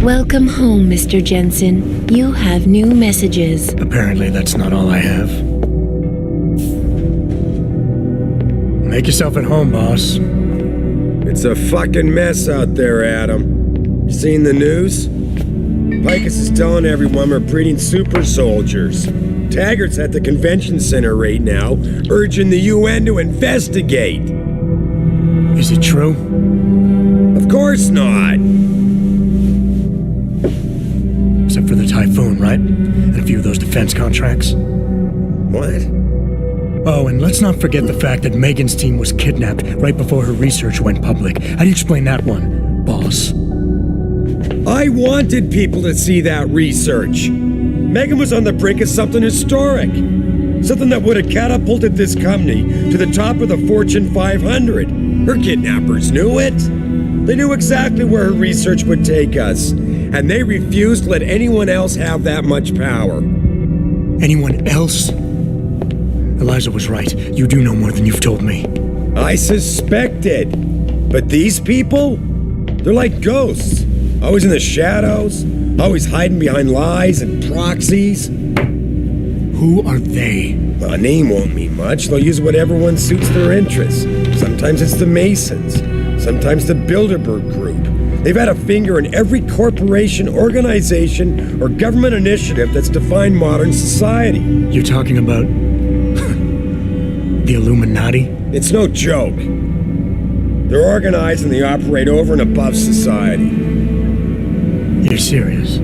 Welcome home, Mr. Jensen. You have new messages. Apparently that's not all I have. Make yourself at home, boss. It's a fucking mess out there, Adam. You seen the news? Picus is telling everyone we're breeding super soldiers. Taggart's at the convention center right now, urging the UN to investigate. Is it true? Of course not. Except for the Typhoon, right? And a few of those defense contracts. What? Oh, and let's not forget the fact that Megan's team was kidnapped right before her research went public. How do you explain that one, boss? I wanted people to see that research. Megan was on the brink of something historic. Something that would have catapulted this company to the top of the Fortune 500. Her kidnappers knew it. They knew exactly where her research would take us. And they refused to let anyone else have that much power. Anyone else? Eliza was right. You do know more than you've told me. I suspected. But these people? They're like ghosts. Always in the shadows. Always hiding behind lies and proxies. Who are they? Well, a name won't mean much. They'll use whatever one suits their interests. Sometimes it's the Masons. Sometimes the Bilderberg Group. They've had a finger in every corporation, organization, or government initiative that's defined modern society. You're talking about the Illuminati? It's no joke. They're organized and they operate over and above society. You're serious?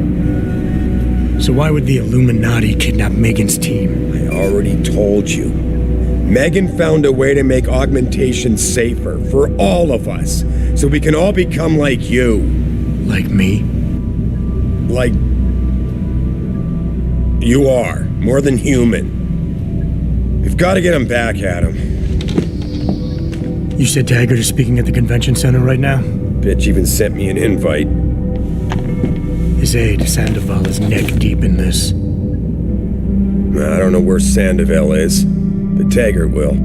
So why would the Illuminati kidnap Megan's team? I already told you. Megan found a way to make augmentation safer for all of us, so we can all become like you. Like me? Like you are, more than human. We've got to get him back, Adam. You said Taggart is speaking at the convention center right now? Bitch even sent me an invite. His aide, Sandoval, is neck deep in this. I don't know where Sandoval is, but Taggart will.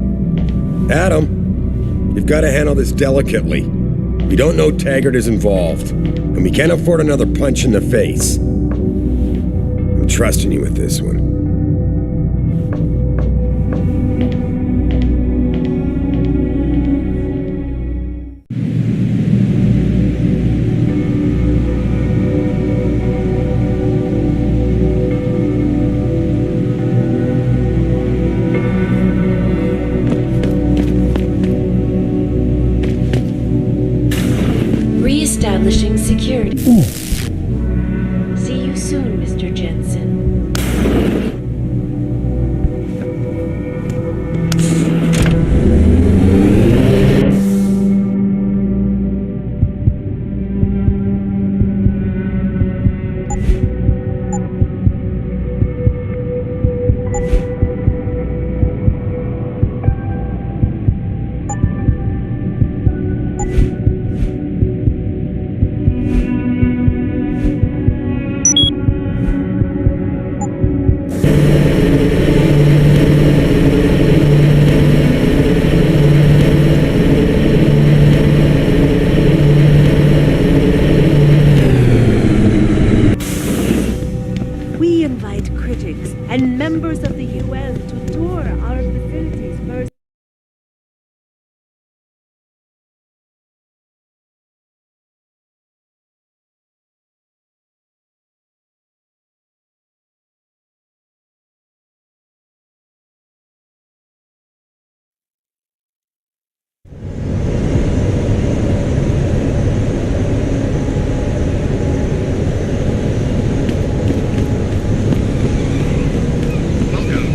Adam, you've got to handle this delicately. We don't know Taggart is involved, and we can't afford another punch in the face. I'm trusting you with this one. Establishing security. See you soon, Mr. Jensen. Welcome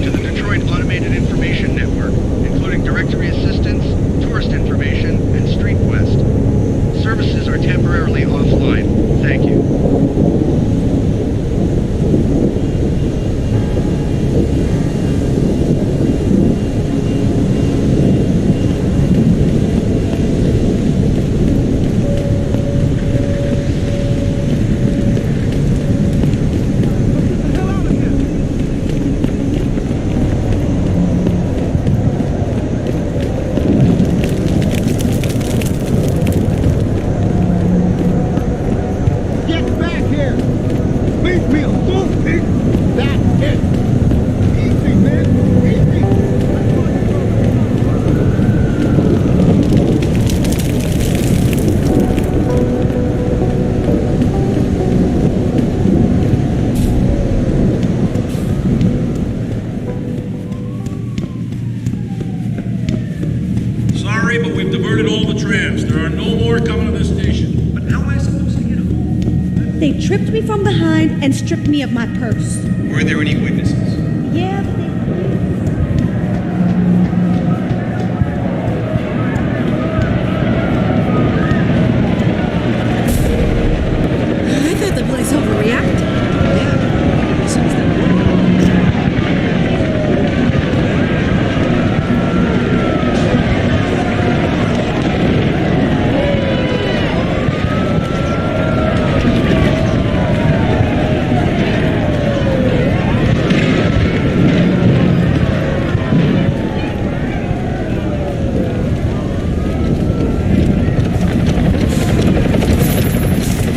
here. Leave me alone, pig. That's it. Easy, man. Easy. Sorry, but we've diverted all the trams. There are no more coming to this station. But how am I supposed to get them? They tripped me from behind and stripped me of my purse. Were there any witnesses? Yeah, but they... I thought the place overreacted. Yeah, since then.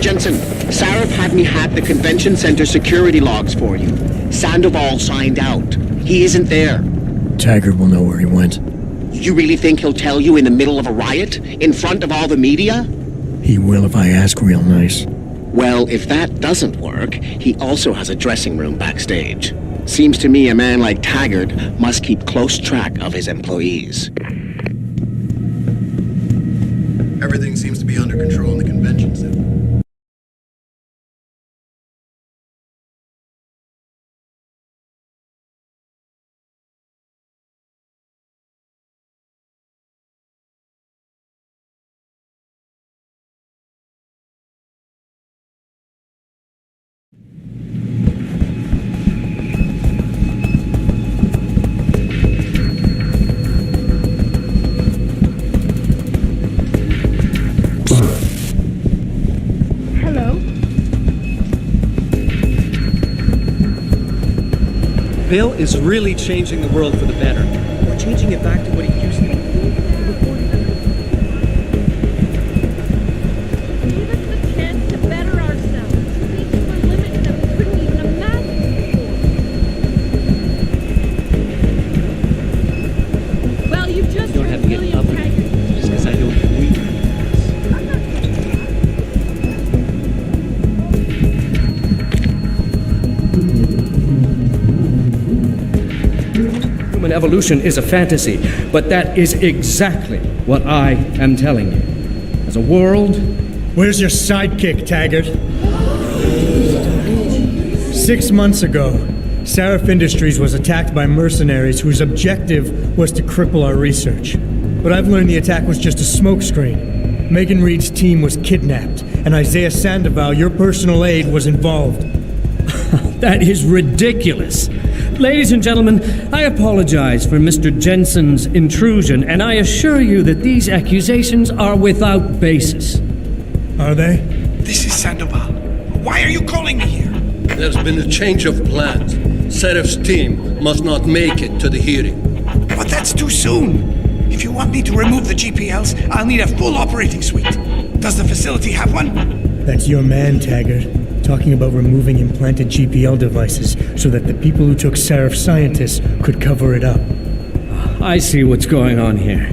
Jensen, Sarif had me hack the convention center security logs for you. Sandoval signed out. He isn't there. Taggart will know where he went. You really think he'll tell you in the middle of a riot? In front of all the media? He will if I ask real nice. Well, if that doesn't work, he also has a dressing room backstage. Seems to me a man like Taggart must keep close track of his employees. Everything seems to be under control in the convention center. Bill is really changing the world for the better. We're changing it back to what it used to be. Give us the chance to better ourselves. Reaching the limits that we couldn't even imagine before. Well, you just You don't have to get up just because I don't believe it. Human evolution is a fantasy, but that is exactly what I am telling you. As a world... Where's your sidekick, Taggart? 6 months ago, Sarif Industries was attacked by mercenaries whose objective was to cripple our research. But I've learned the attack was just a smokescreen. Megan Reed's team was kidnapped, and Isaiah Sandoval, your personal aide, was involved. That is ridiculous. Ladies and gentlemen, I apologize for Mr. Jensen's intrusion, and I assure you that these accusations are without basis. Are they? This is Sandoval. Why are you calling me here? There's been a change of plans. Sarif's team must not make it to the hearing. But that's too soon. If you want me to remove the GPLs, I'll need a full operating suite. Does the facility have one? That's your man, Taggart. Talking about removing implanted GPL devices so that the people who took Sarif scientists could cover it up. I see what's going on here.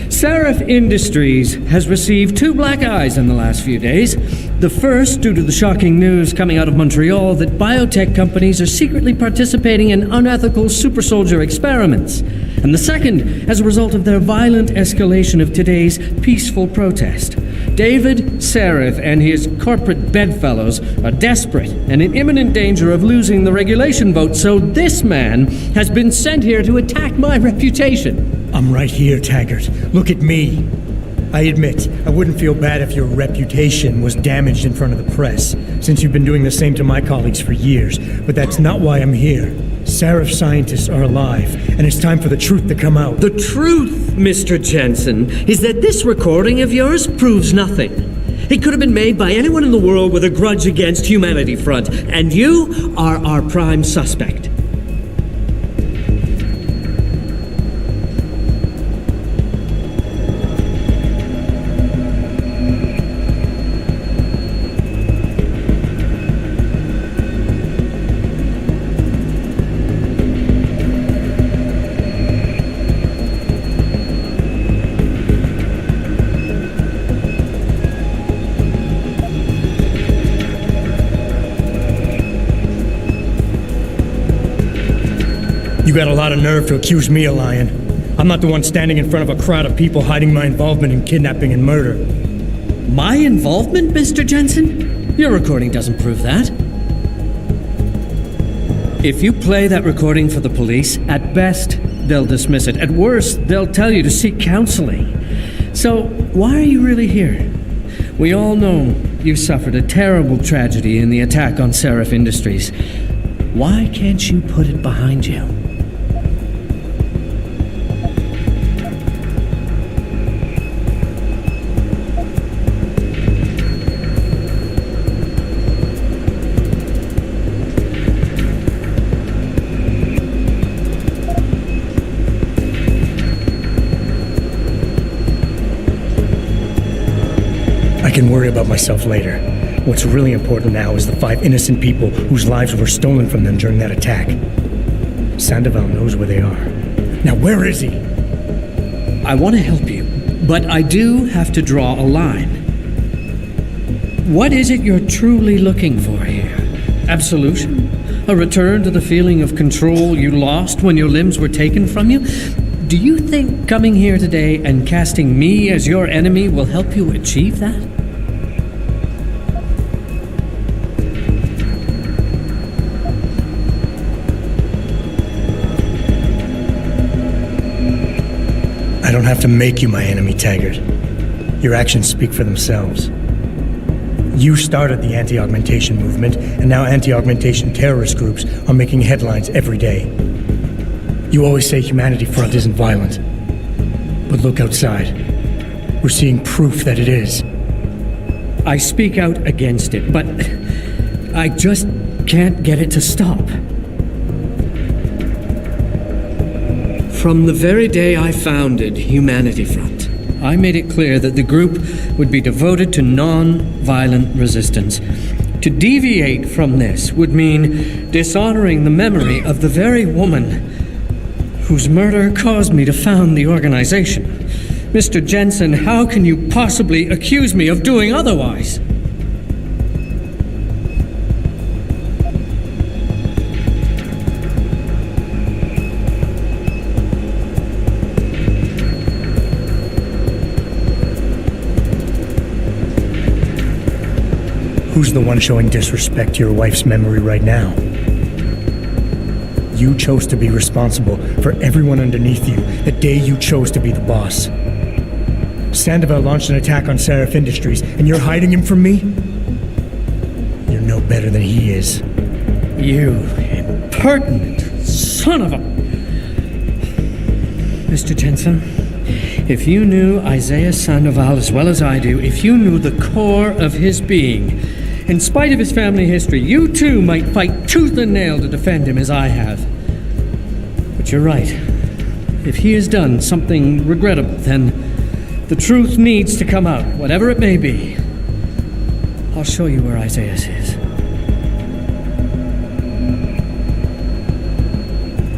Sarif Industries has received 2 black eyes in the last few days. The first, due to the shocking news coming out of Montreal that biotech companies are secretly participating in unethical super soldier experiments. And the second, as a result of their violent escalation of today's peaceful protest. David Sarif and his corporate bedfellows are desperate and in imminent danger of losing the regulation vote, so this man has been sent here to attack my reputation. I'm right here, Taggart. Look at me. I admit, I wouldn't feel bad if your reputation was damaged in front of the press, since you've been doing the same to my colleagues for years, but that's not why I'm here. Sarif scientists are alive, and it's time for the truth to come out. The truth, Mr. Jensen, is that this recording of yours proves nothing. It could have been made by anyone in the world with a grudge against Humanity Front, and you are our prime suspect. You got a lot of nerve to accuse me of lying. I'm not the one standing in front of a crowd of people hiding my involvement in kidnapping and murder. My involvement, Mr. Jensen? Your recording doesn't prove that. If you play that recording for the police, at best, they'll dismiss it. At worst, they'll tell you to seek counseling. So, why are you really here? We all know you suffered a terrible tragedy in the attack on Sarif Industries. Why can't you put it behind you? I can worry about myself later. What's really important now is the 5 innocent people whose lives were stolen from them during that attack. Sandoval knows where they are. Now where is he? I want to help you, but I do have to draw a line. What is it you're truly looking for here? Absolution? A return to the feeling of control you lost when your limbs were taken from you? Do you think coming here today and casting me as your enemy will help you achieve that? I don't have to make you my enemy, Taggart. Your actions speak for themselves. You started the anti-augmentation movement, and now anti-augmentation terrorist groups are making headlines every day. You always say Humanity Front isn't violent. But look outside. We're seeing proof that it is. I speak out against it, but I just can't get it to stop. From the very day I founded Humanity Front, I made it clear that the group would be devoted to non-violent resistance. To deviate from this would mean dishonoring the memory of the very woman whose murder caused me to found the organization. Mr. Jensen, how can you possibly accuse me of doing otherwise? Who's the one showing disrespect to your wife's memory right now? You chose to be responsible for everyone underneath you the day you chose to be the boss. Sandoval launched an attack on Sarif Industries, and you're hiding him from me? You're no better than he is. You impertinent son of a... Mr. Jensen, if you knew Isaiah Sandoval as well as I do, if you knew the core of his being, in spite of his family history, you too might fight tooth and nail to defend him as I have. But you're right. If he has done something regrettable, then the truth needs to come out, whatever it may be. I'll show you where Isaiah is.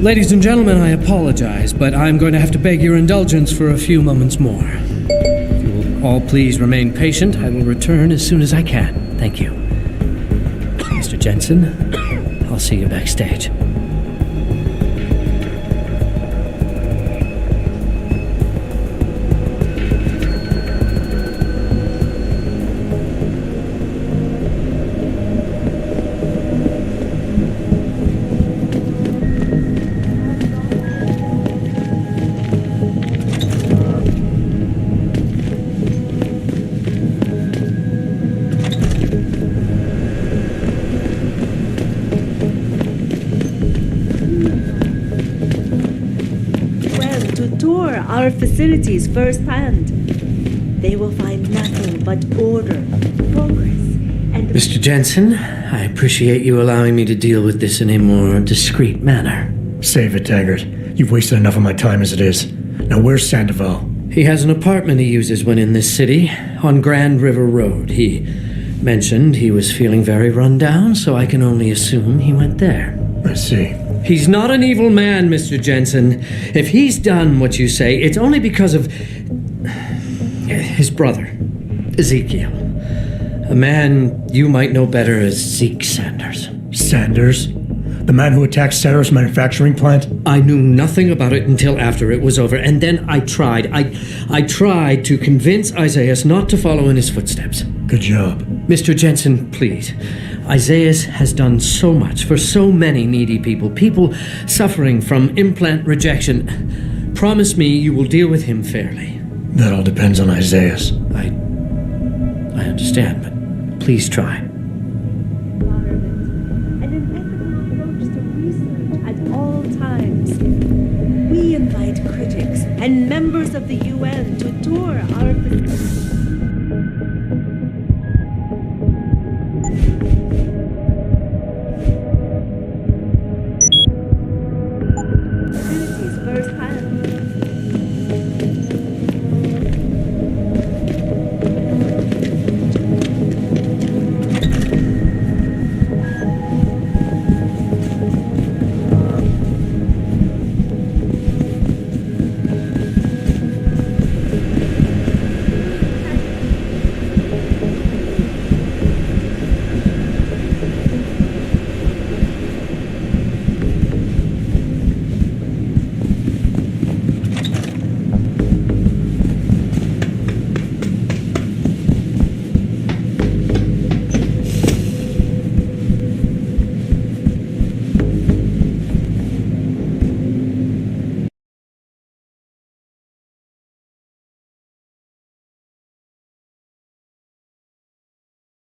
Ladies and gentlemen, I apologize, but I'm going to have to beg your indulgence for a few moments more. If you will all please remain patient, I will return as soon as I can. Thank you. Mr. Jensen, I'll see you backstage. Our facilities firsthand. They will find nothing but order, progress, and... Mr. Jensen, I appreciate you allowing me to deal with this in a more discreet manner. Save it, Taggart. You've wasted enough of my time as it is. Now where's Sandoval? He has an apartment he uses when in this city, on Grand River Road. He mentioned he was feeling very run down, so I can only assume he went there. I see. He's not an evil man, Mr. Jensen. If he's done what you say, it's only because of his brother, Ezekiel. A man you might know better as Zeke Sanders. Sanders? The man who attacked Sarif's manufacturing plant? I knew nothing about it until after it was over, and then I tried to convince Isaias not to follow in his footsteps. Good job. Mr. Jensen, please. Isaias has done so much for so many needy people suffering from implant rejection. Promise me you will deal with him fairly. That all depends on Isaias. I understand, but please try. An ethical approach to research at all times. We invite critics and members of the UN to tour our facilities.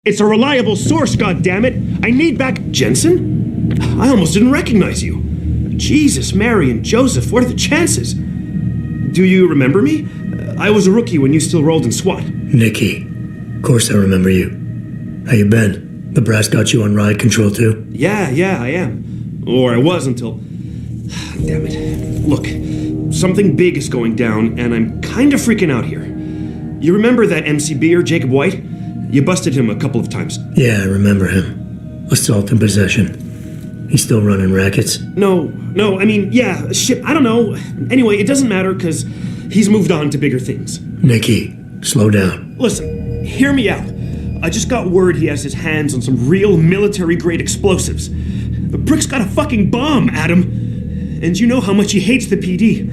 It's a reliable source, goddammit! I need back... Jensen? I almost didn't recognize you. Jesus, Mary, and Joseph, what are the chances? Do you remember me? I was a rookie when you still rolled in SWAT. Nikki. Of course I remember you. How you been? The brass got you on ride control too? Yeah, I am. Or I was until... Damn it. Look, something big is going down, and I'm kinda freaking out here. You remember that MCBer, Jacob White? You busted him a couple of times. Yeah, I remember him. Assault and possession. He's still running rackets? No, I mean, yeah, shit, I don't know. Anyway, it doesn't matter, because he's moved on to bigger things. Nikki, slow down. Listen, hear me out. I just got word he has his hands on some real military-grade explosives. The prick's got a fucking bomb, Adam. And you know how much he hates the PD.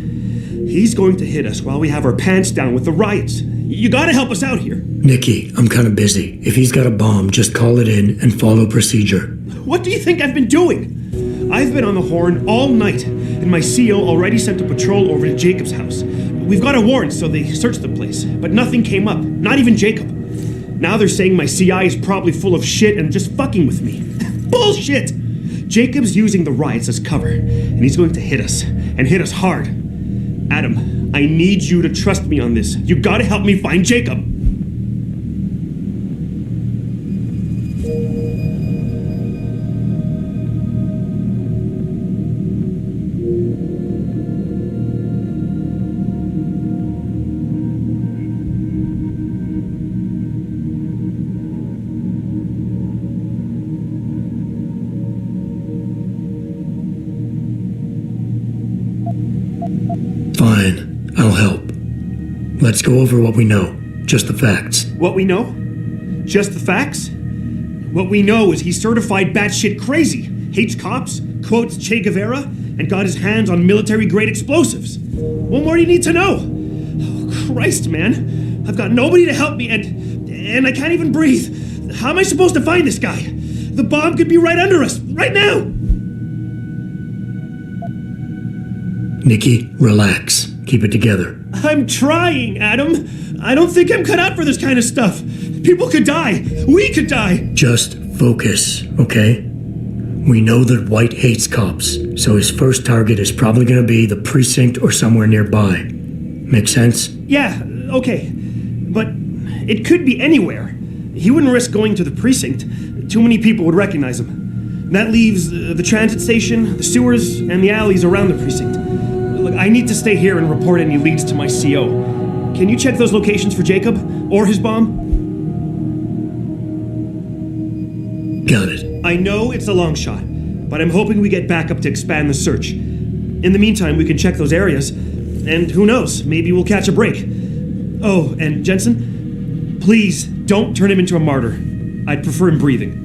He's going to hit us while we have our pants down with the riots. You gotta help us out here. Nikki, I'm kinda busy. If he's got a bomb, just call it in and follow procedure. What do you think I've been doing? I've been on the horn all night, and my CO already sent a patrol over to Jacob's house. We've got a warrant, so they searched the place, but nothing came up, not even Jacob. Now they're saying my CI is probably full of shit and just fucking with me. Bullshit! Jacob's using the riots as cover, and he's going to hit us, and hit us hard. Adam, I need you to trust me on this. You gotta help me find Jacob. Fine, I'll help. Let's go over what we know. Just the facts. What we know? Just the facts? What we know is he's certified batshit crazy, hates cops, quotes Che Guevara, and got his hands on military-grade explosives. What more do you need to know? Oh, Christ, man. I've got nobody to help me, and I can't even breathe. How am I supposed to find this guy? The bomb could be right under us, right now! Nikki, relax. Keep it together. I'm trying, Adam. I don't think I'm cut out for this kind of stuff. People could die. We could die. Just focus, okay? We know that White hates cops, so his first target is probably going to be the precinct or somewhere nearby. Make sense? Yeah, okay. But it could be anywhere. He wouldn't risk going to the precinct. Too many people would recognize him. That leaves the transit station, the sewers, and the alleys around the precinct. Look, I need to stay here and report any leads to my CO. Can you check those locations for Jacob? Or his bomb? Got it. I know it's a long shot, but I'm hoping we get backup to expand the search. In the meantime, we can check those areas, and who knows, maybe we'll catch a break. Oh, and Jensen, please don't turn him into a martyr. I'd prefer him breathing.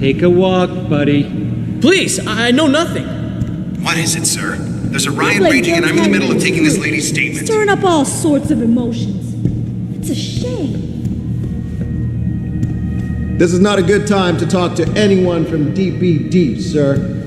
Take a walk, buddy. Please, I know nothing. What is it, sir? There's a riot raging and I'm in the middle of taking this lady's statement. Stirring up all sorts of emotions. It's a shame. This is not a good time to talk to anyone from DPD, sir.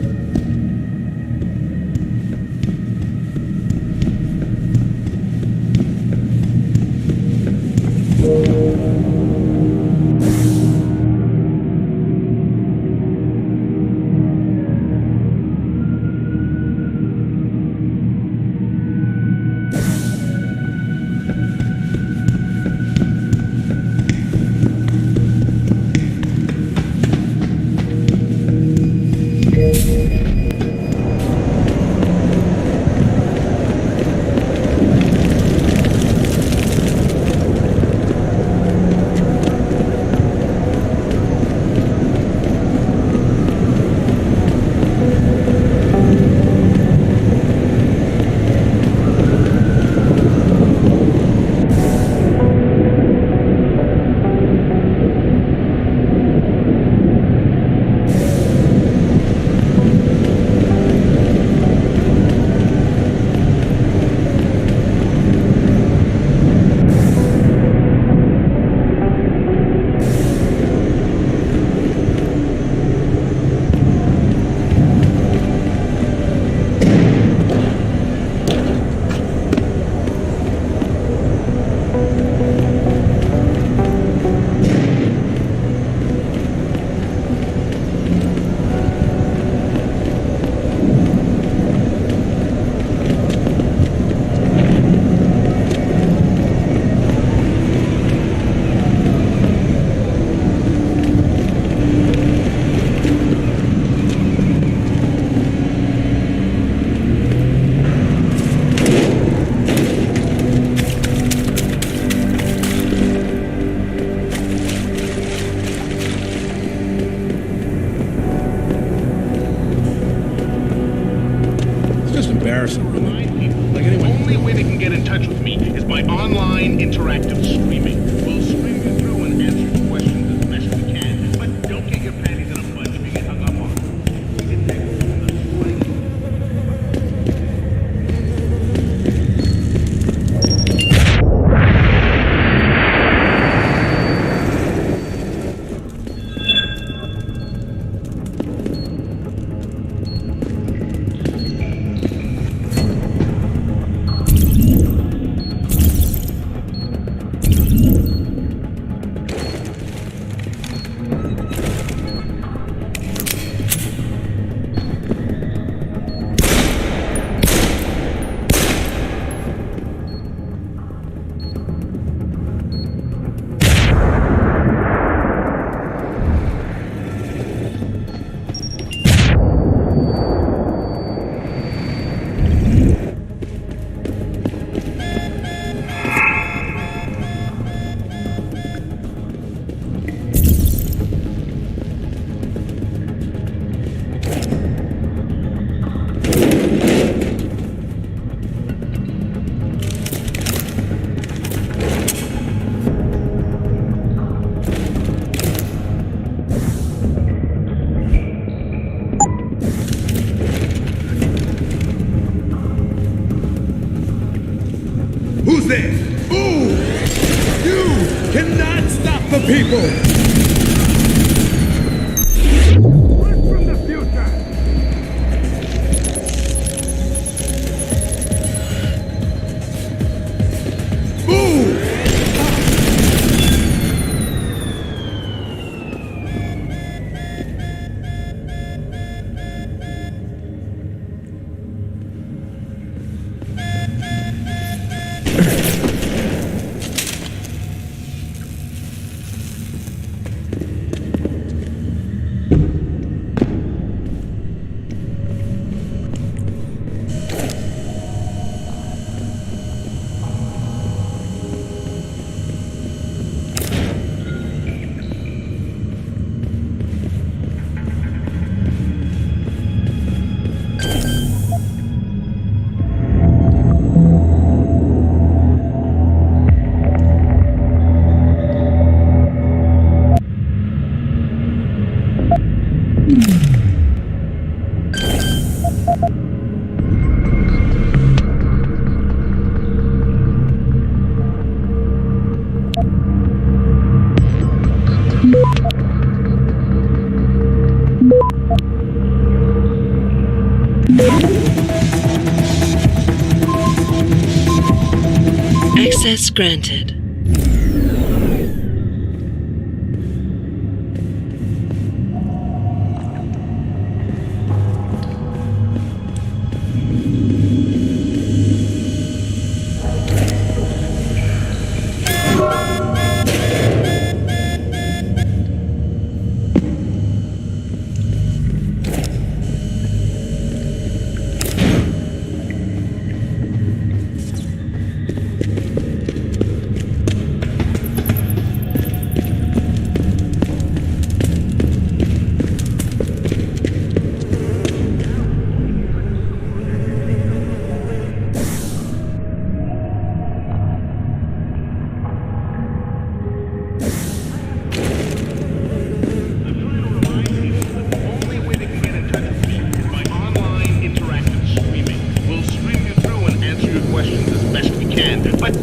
people! From the future! Access granted.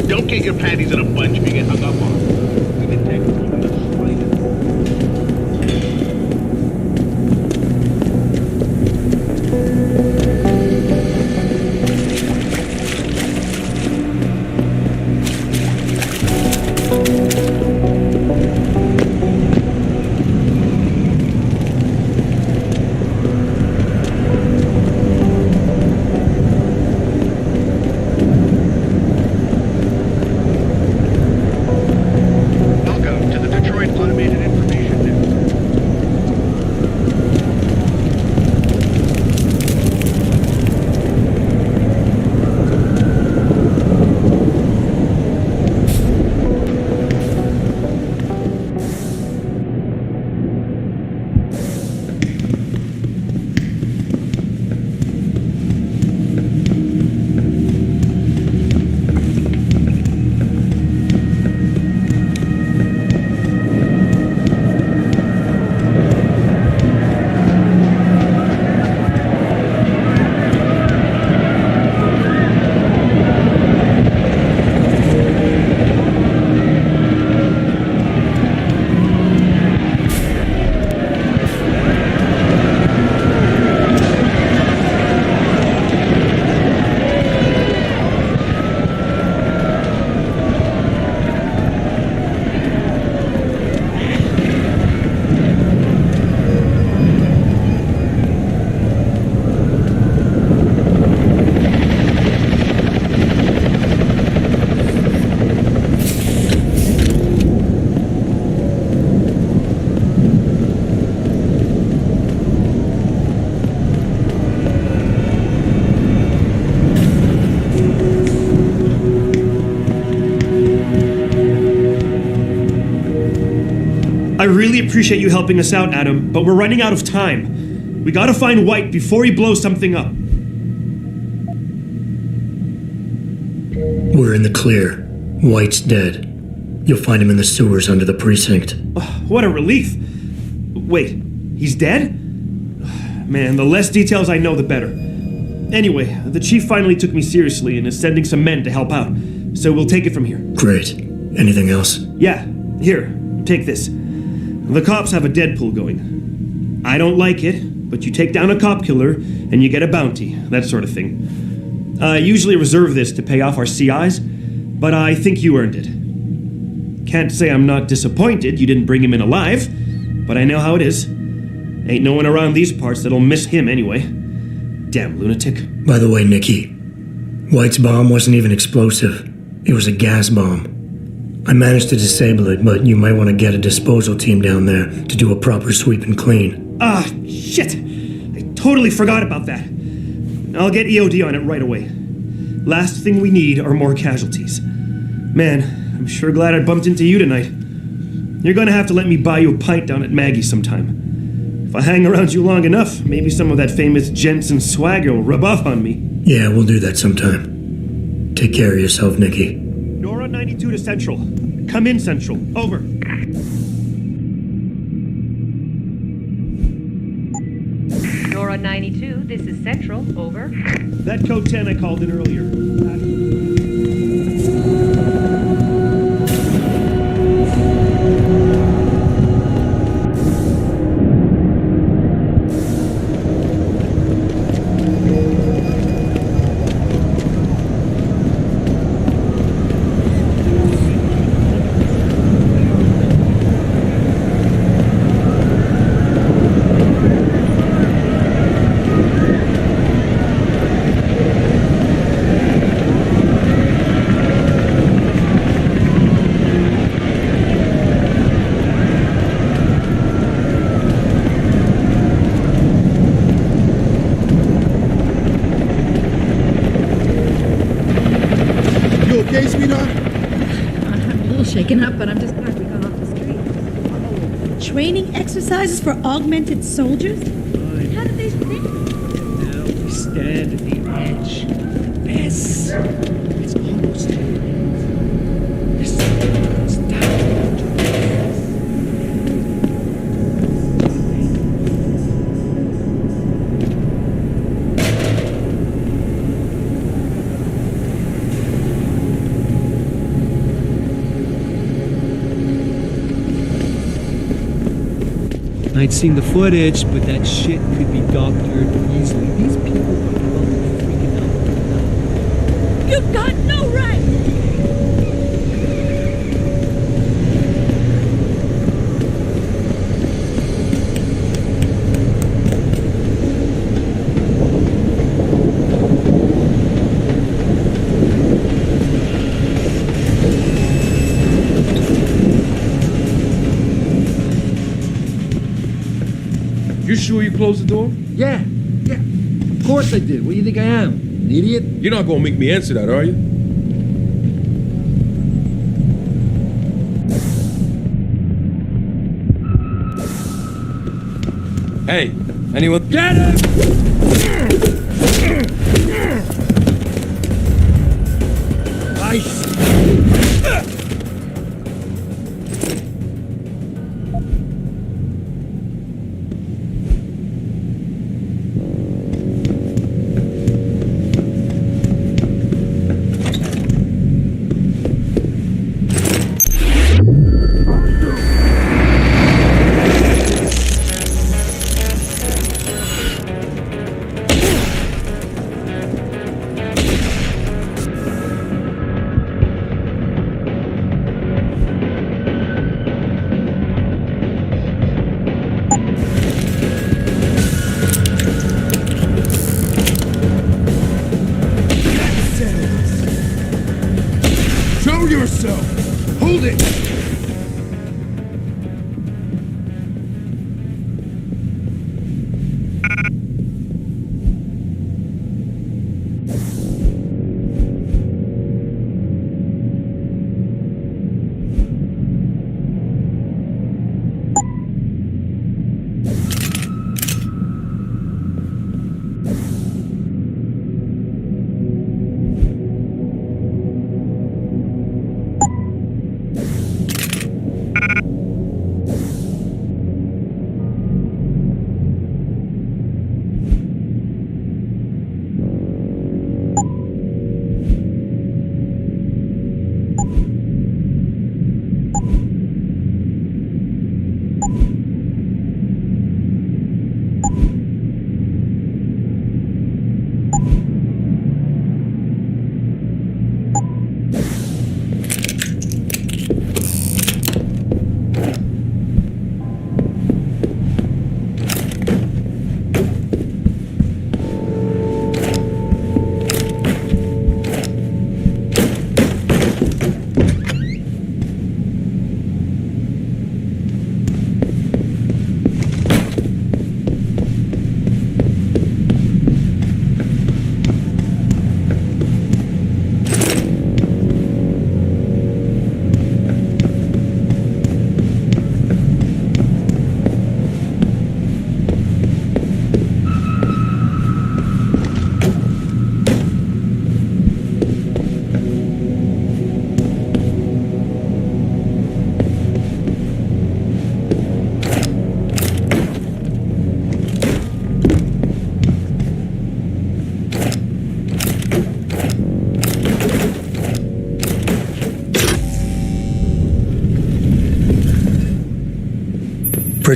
Don't get your panties in a bunch if you get hung up on. We've been taking even the slightest. I really appreciate you helping us out, Adam, but we're running out of time. We gotta find White before he blows something up. We're in the clear. White's dead. You'll find him in the sewers under the precinct. What a relief. Wait, he's dead? Man, the less details I know, the better. Anyway, the chief finally took me seriously and is sending some men to help out, so we'll take it from here. Great. Anything else? Yeah, here. Take this. The cops have a Deadpool going. I don't like it, but you take down a cop killer and you get a bounty, that sort of thing. I usually reserve this to pay off our CIs, but I think you earned it. Can't say I'm not disappointed you didn't bring him in alive, but I know how it is. Ain't no one around these parts that'll miss him anyway. Damn lunatic. By the way, Nikki, White's bomb wasn't even explosive. It was a gas bomb. I managed to disable it, but you might want to get a disposal team down there to do a proper sweep and clean. Ah, shit! I totally forgot about that. I'll get EOD on it right away. Last thing we need are more casualties. Man, I'm sure glad I bumped into you tonight. You're gonna have to let me buy you a pint down at Maggie's sometime. If I hang around you long enough, maybe some of that famous Jensen swagger will rub off on me. Yeah, we'll do that sometime. Take care of yourself, Nikki. Nora 92 to Central. Come in, Central. Over. Nora 92, this is Central. Over. That code 10 I called in earlier. Shaken up, but I'm just glad we got off the street. Training exercises for augmented soldiers? How did they think? Now we stand at the edge. Yes. It's almost here. This is down to earth. I'd seen the footage, but that shit could be doctored easily. These people are probably freaking out. You've got no right! You sure you closed the door? Yeah. Of course I did. What do you think I am? An idiot? You're not gonna make me answer that, are you? Hey, anyone? Get him! Nice.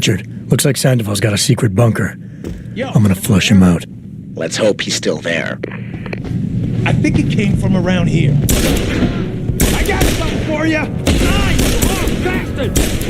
Richard. Looks like Sandoval's got a secret bunker. Yo, I'm gonna flush him out. Let's hope he's still there. I think it came from around here. I got something for you! Die, you little bastard!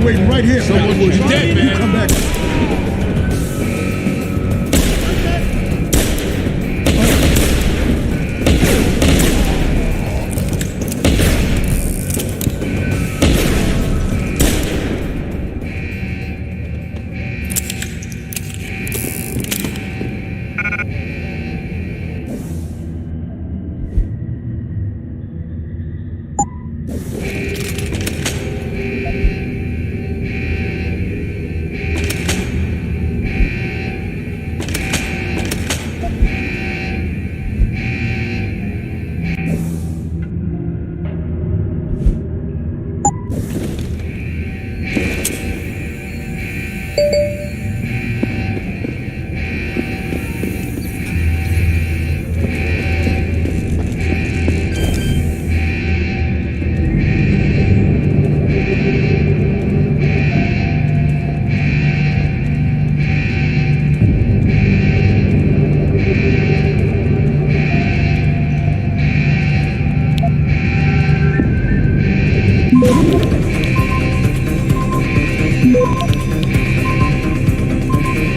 Waiting right here. Someone was dead, man. Come back.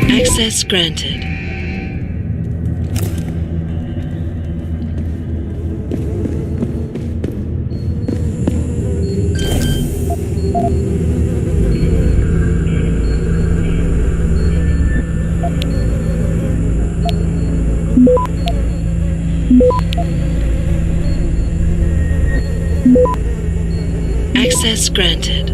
Access granted. Access granted.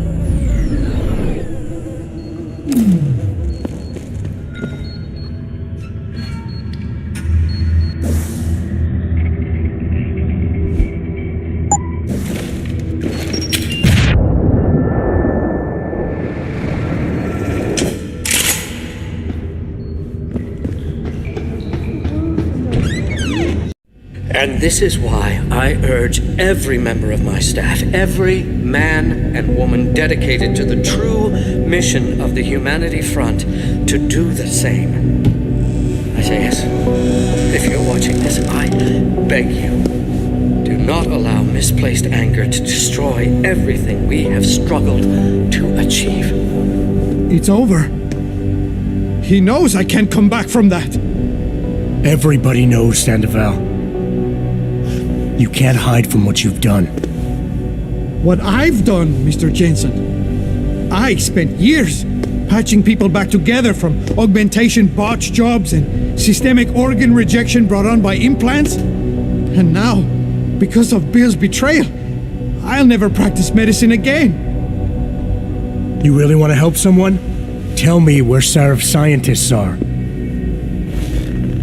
And this is why I urge every member of my staff, every man and woman dedicated to the true mission of the Humanity Front, to do the same. Isaias, if you're watching this, I beg you, do not allow misplaced anger to destroy everything we have struggled to achieve. It's over. He knows I can't come back from that. Everybody knows, Sandoval. You can't hide from what you've done. What I've done, Mr. Jensen. I spent years patching people back together from augmentation botch jobs and systemic organ rejection brought on by implants. And now, because of Bill's betrayal, I'll never practice medicine again. You really want to help someone? Tell me where Sarif scientists are.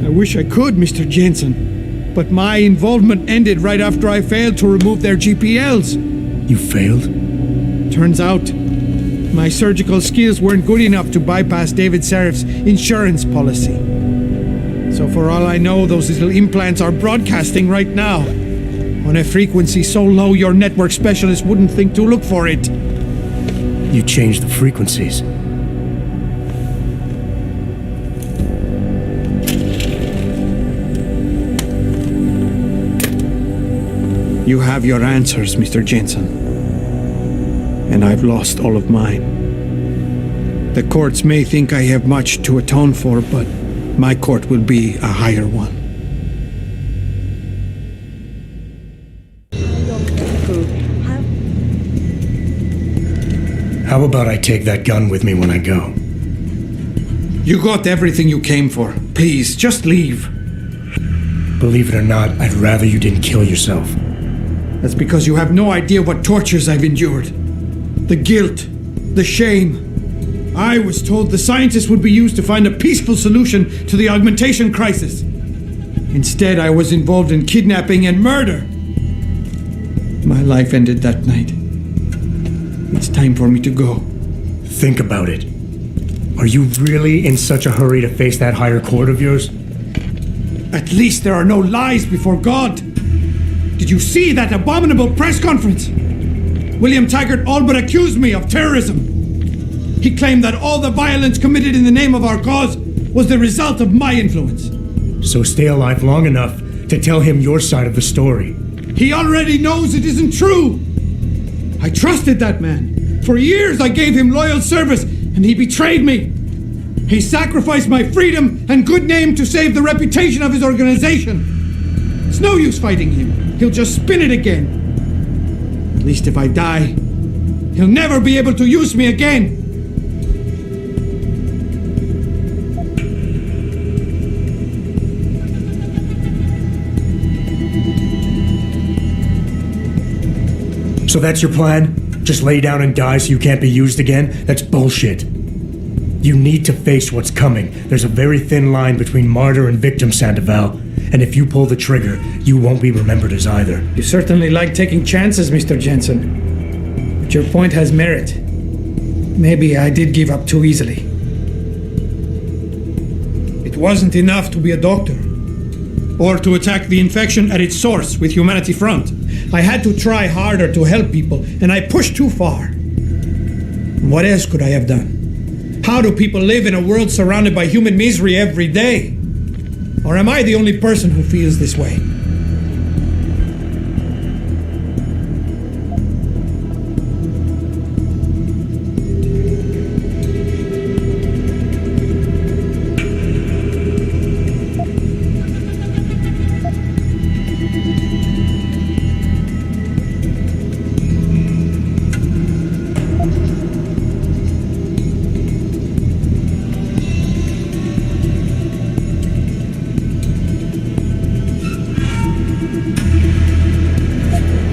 I wish I could, Mr. Jensen. But my involvement ended right after I failed to remove their GPLs. You failed? Turns out, my surgical skills weren't good enough to bypass David Sarif's insurance policy. So for all I know, those little implants are broadcasting right now, on a frequency so low your network specialist wouldn't think to look for it. You changed the frequencies. You have your answers, Mr. Jensen. And I've lost all of mine. The courts may think I have much to atone for, but my court will be a higher one. How about I take that gun with me when I go? You got everything you came for. Please, just leave. Believe it or not, I'd rather you didn't kill yourself. That's because you have no idea what tortures I've endured. The guilt, the shame. I was told the scientists would be used to find a peaceful solution to the augmentation crisis. Instead, I was involved in kidnapping and murder. My life ended that night. It's time for me to go. Think about it. Are you really in such a hurry to face that higher court of yours? At least there are no lies before God. Did you see that abominable press conference? William Taggart all but accused me of terrorism. He claimed that all the violence committed in the name of our cause was the result of my influence. So stay alive long enough to tell him your side of the story. He already knows it isn't true. I trusted that man. For years I gave him loyal service, and he betrayed me. He sacrificed my freedom and good name to save the reputation of his organization. It's no use fighting him. He'll just spin it again. At least if I die, he'll never be able to use me again. So that's your plan? Just lay down and die so you can't be used again? That's bullshit. You need to face what's coming. There's a very thin line between martyr and victim, Sandoval. And if you pull the trigger, you won't be remembered as either. You certainly like taking chances, Mr. Jensen. But your point has merit. Maybe I did give up too easily. It wasn't enough to be a doctor, or to attack the infection at its source with Humanity Front. I had to try harder to help people, and I pushed too far. What else could I have done? How do people live in a world surrounded by human misery every day? Or am I the only person who feels this way?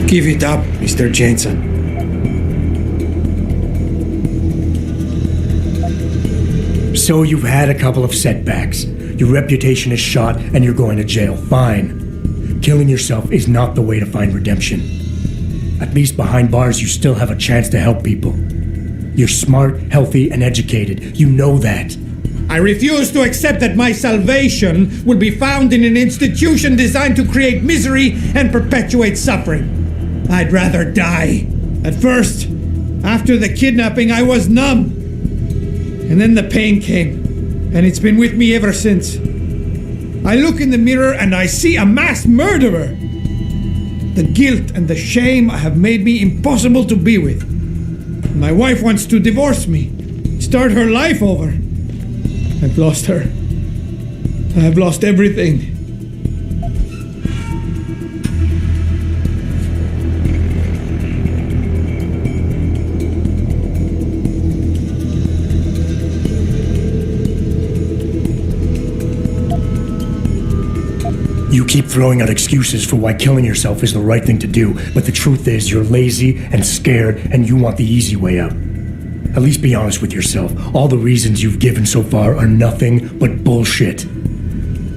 Give it up, Mr. Jensen. So you've had a couple of setbacks. Your reputation is shot and you're going to jail. Fine. Killing yourself is not the way to find redemption. At least behind bars you still have a chance to help people. You're smart, healthy, and educated. You know that. I refuse to accept that my salvation will be found in an institution designed to create misery and perpetuate suffering. I'd rather die. At first, after the kidnapping, I was numb. And then the pain came, and it's been with me ever since. I look in the mirror and I see a mass murderer. The guilt and the shame have made me impossible to be with. My wife wants to divorce me, start her life over. I've lost her. I've lost everything. You keep throwing out excuses for why killing yourself is the right thing to do, but the truth is you're lazy and scared and you want the easy way out. At least be honest with yourself. All the reasons you've given so far are nothing but bullshit.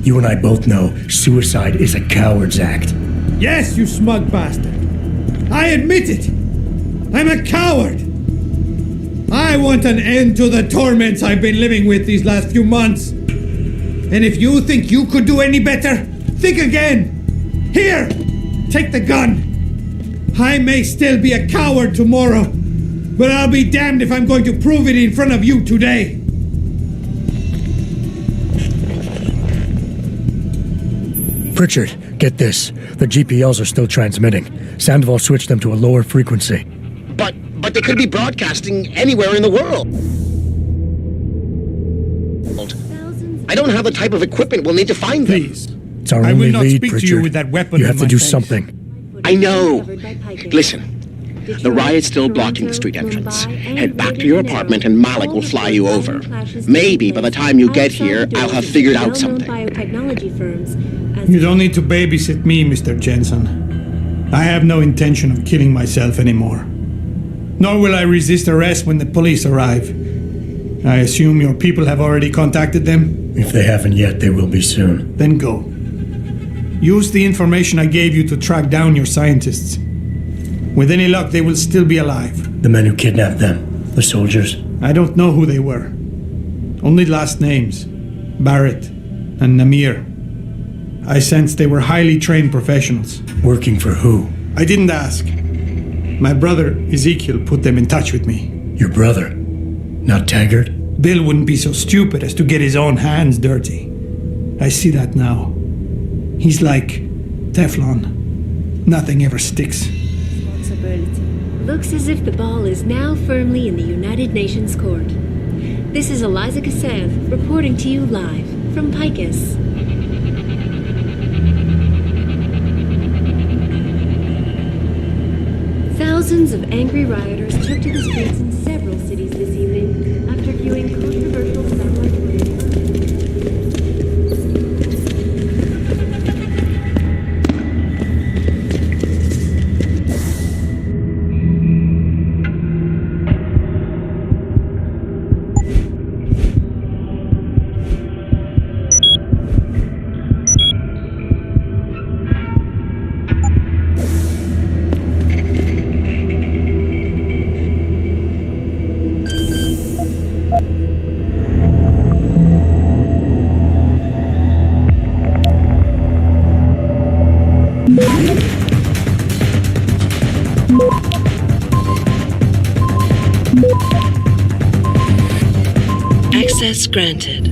You and I both know suicide is a coward's act. Yes, you smug bastard. I admit it. I'm a coward. I want an end to the torments I've been living with these last few months. And if you think you could do any better, think again. Here, take the gun. I may still be a coward tomorrow, but I'll be damned if I'm going to prove it in front of you today. Pritchard, get this. The GPLs are still transmitting. Sandoval switched them to a lower frequency. But they could be broadcasting anywhere in the world. I don't have the type of equipment we'll need to find them. Please. It's our I only will not lead, speak Pritchard. to you with that weapon You have in to my do face. something. I know. Listen, the riot's still blocking the street entrance. Head back to your apartment and Malik will fly you over. Maybe by the time you get here, I'll have figured out something. You don't need to babysit me, Mr. Jensen. I have no intention of killing myself anymore. Nor will I resist arrest when the police arrive. I assume your people have already contacted them? If they haven't yet, they will be soon. Then go. Use the information I gave you to track down your scientists. With any luck, they will still be alive. The men who kidnapped them, the soldiers? I don't know who they were. Only last names. Barrett and Namir. I sensed they were highly trained professionals. Working for who? I didn't ask. My brother, Ezekiel, put them in touch with me. Your brother? Not Taggart? Bill wouldn't be so stupid as to get his own hands dirty. I see that now. He's like Teflon. Nothing ever sticks. Responsibility. Looks as if the ball is now firmly in the United Nations court. This is Eliza Kassev reporting to you live from Picus. Thousands of angry rioters took to the streets in several cities this evening after viewing controversial satellite footage. Access granted.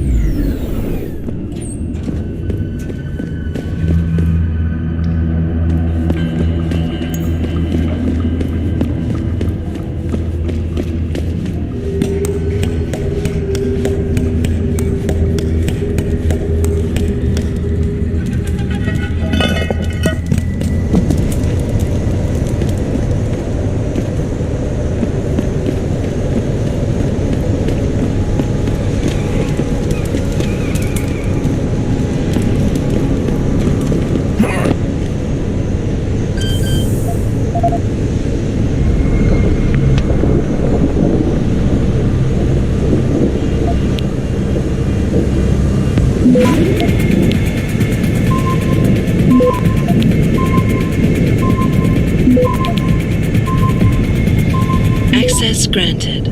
Access granted.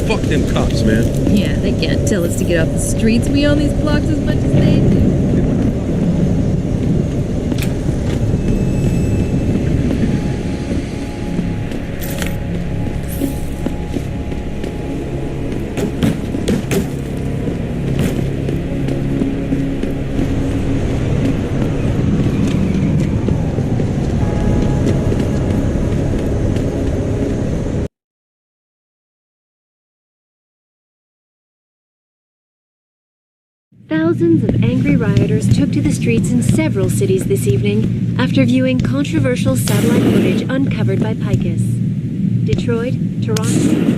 Fuck them cops, man. Yeah, they can't tell us to get off the streets. We own these blocks as much as they do. Thousands of angry rioters took to the streets in several cities this evening after viewing controversial satellite footage uncovered by Picus. Detroit, Toronto.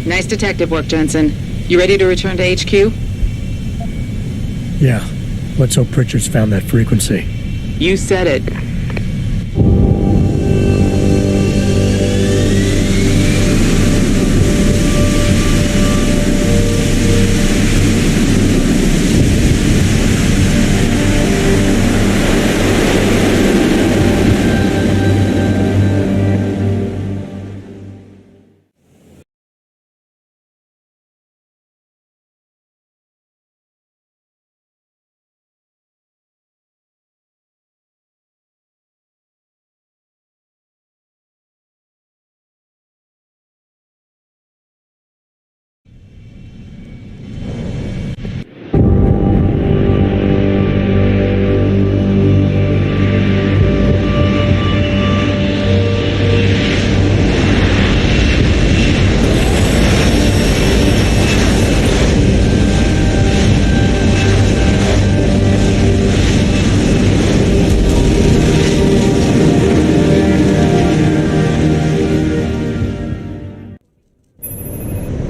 Nice detective work, Jensen. You ready to return to HQ? Yeah. Let's hope Pritchard's found that frequency. You said it.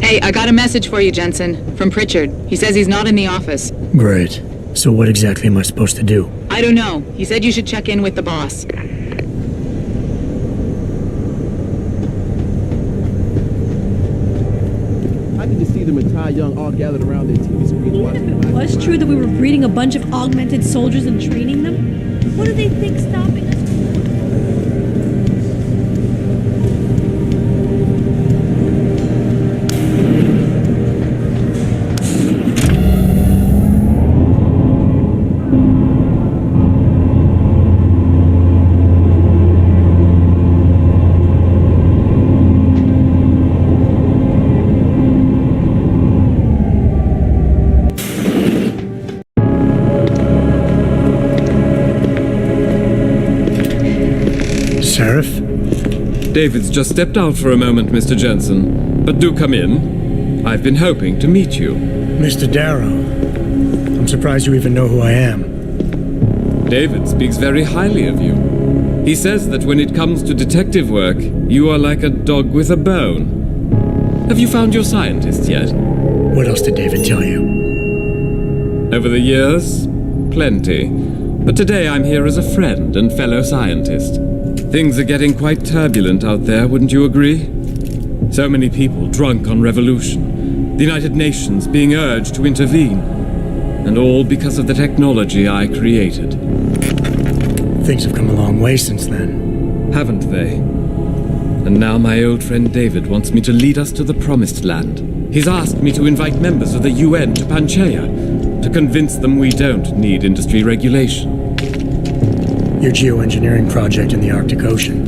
Hey, I got a message for you, Jensen. From Pritchard. He says he's not in the office. Great. So what exactly am I supposed to do? I don't know. He said you should check in with the boss. I can just see them and Ty Young all gathered around their TV screens watching. Even if it was true that we were breeding a bunch of augmented soldiers and training them, what do they think stopping us? Sarif? David's just stepped out for a moment, Mr. Jensen. But do come in. I've been hoping to meet you. Mr. Darrow, I'm surprised you even know who I am. David speaks very highly of you. He says that when it comes to detective work, you are like a dog with a bone. Have you found your scientist yet? What else did David tell you? Over the years, plenty. But today I'm here as a friend and fellow scientist. Things are getting quite turbulent out there, wouldn't you agree? So many people drunk on revolution, the United Nations being urged to intervene, and all because of the technology I created. Things have come a long way since then. Haven't they? And now my old friend David wants me to lead us to the Promised Land. He's asked me to invite members of the UN to Panchaea, to convince them we don't need industry regulation. Your geoengineering project in the Arctic Ocean.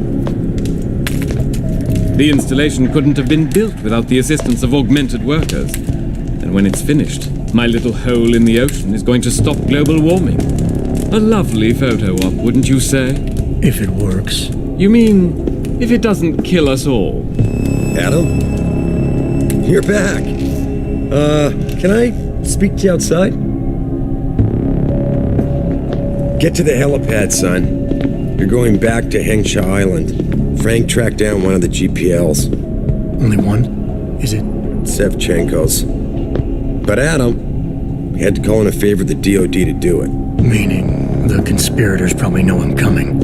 The installation couldn't have been built without the assistance of augmented workers. And when it's finished, my little hole in the ocean is going to stop global warming. A lovely photo op, wouldn't you say? If it works. You mean, if it doesn't kill us all? Adam? You're back. Can I speak to you outside? Get to the helipad, son. You're going back to Hengsha Island. Frank tracked down one of the GPLs. Only one? Is it? Sevchenko's. But Adam, he had to call in a favor of the DOD to do it. Meaning, the conspirators probably know I'm coming.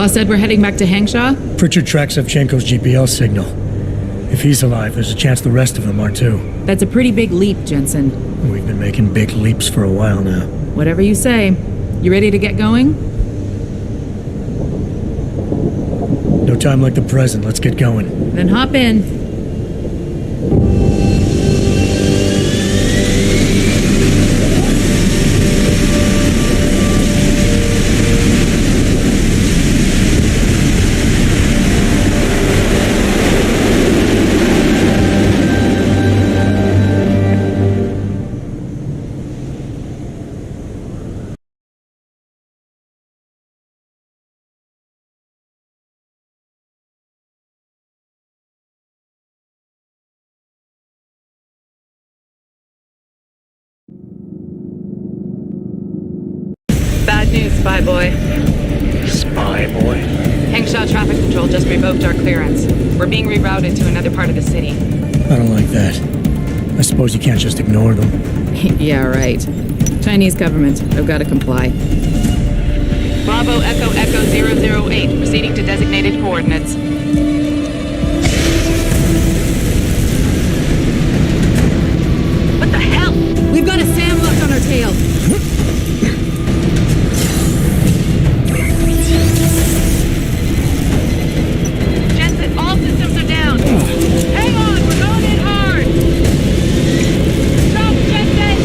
Boss said we're heading back to Hangshaw? Pritchard tracks Savchenko's GPL signal. If he's alive, there's a chance the rest of them are too. That's a pretty big leap, Jensen. We've been making big leaps for a while now. Whatever you say. You ready to get going? No time like the present. Let's get going. Then hop in. Bad news, Spy Boy. Spy Boy? Hangshaw Traffic Control just revoked our clearance. We're being rerouted to another part of the city. I don't like that. I suppose you can't just ignore them. Yeah, right. Chinese government. I've got to comply. Bravo Echo Echo 008, proceeding to designated coordinates. What the hell? We've got a SAM lock on our tail. Jensen, all systems are down. Hang on, we're going in hard. Stop, Jensen!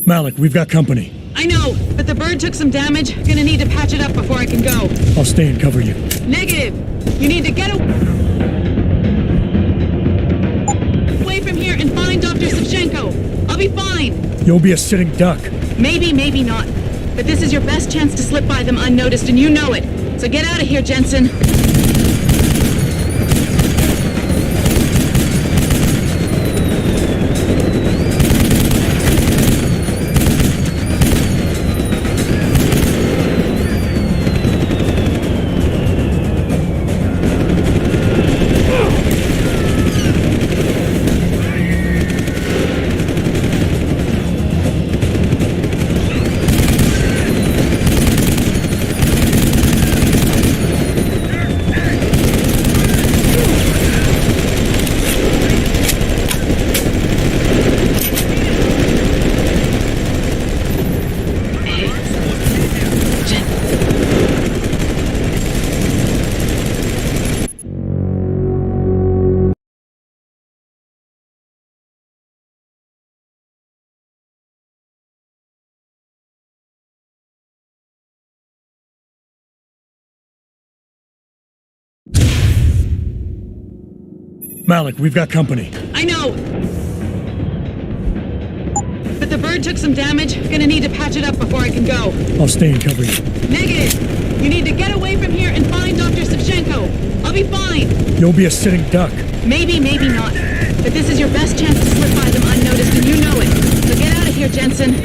Malik, we've got company. I know, but the bird took some damage. Gonna need to patch it up before I can go. I'll stay and cover you. Negative! You need to get away from here and find Dr. Savchenko. I'll be fine. You'll be a sitting duck. Maybe, maybe not. But this is your best chance to slip by them unnoticed, and you know it. So get out of here, Jensen. Malik, we've got company. I know. But the bird took some damage. Gonna need to patch it up before I can go. I'll stay and cover you. Negative! You need to get away from here and find Dr. Savchenko. I'll be fine. You'll be a sitting duck. Maybe, maybe not. But this is your best chance to slip by them unnoticed, and you know it. So get out of here, Jensen.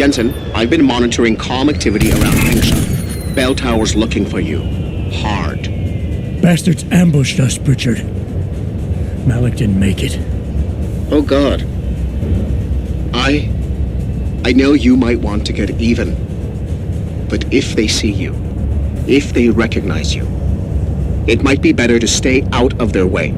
Jensen, I've been monitoring comm activity around Hengsha. Bell Tower's looking for you. Hard. Bastards ambushed us, Pritchard. Malik didn't make it. Oh God. I know you might want to get even. But if they see you, if they recognize you, it might be better to stay out of their way.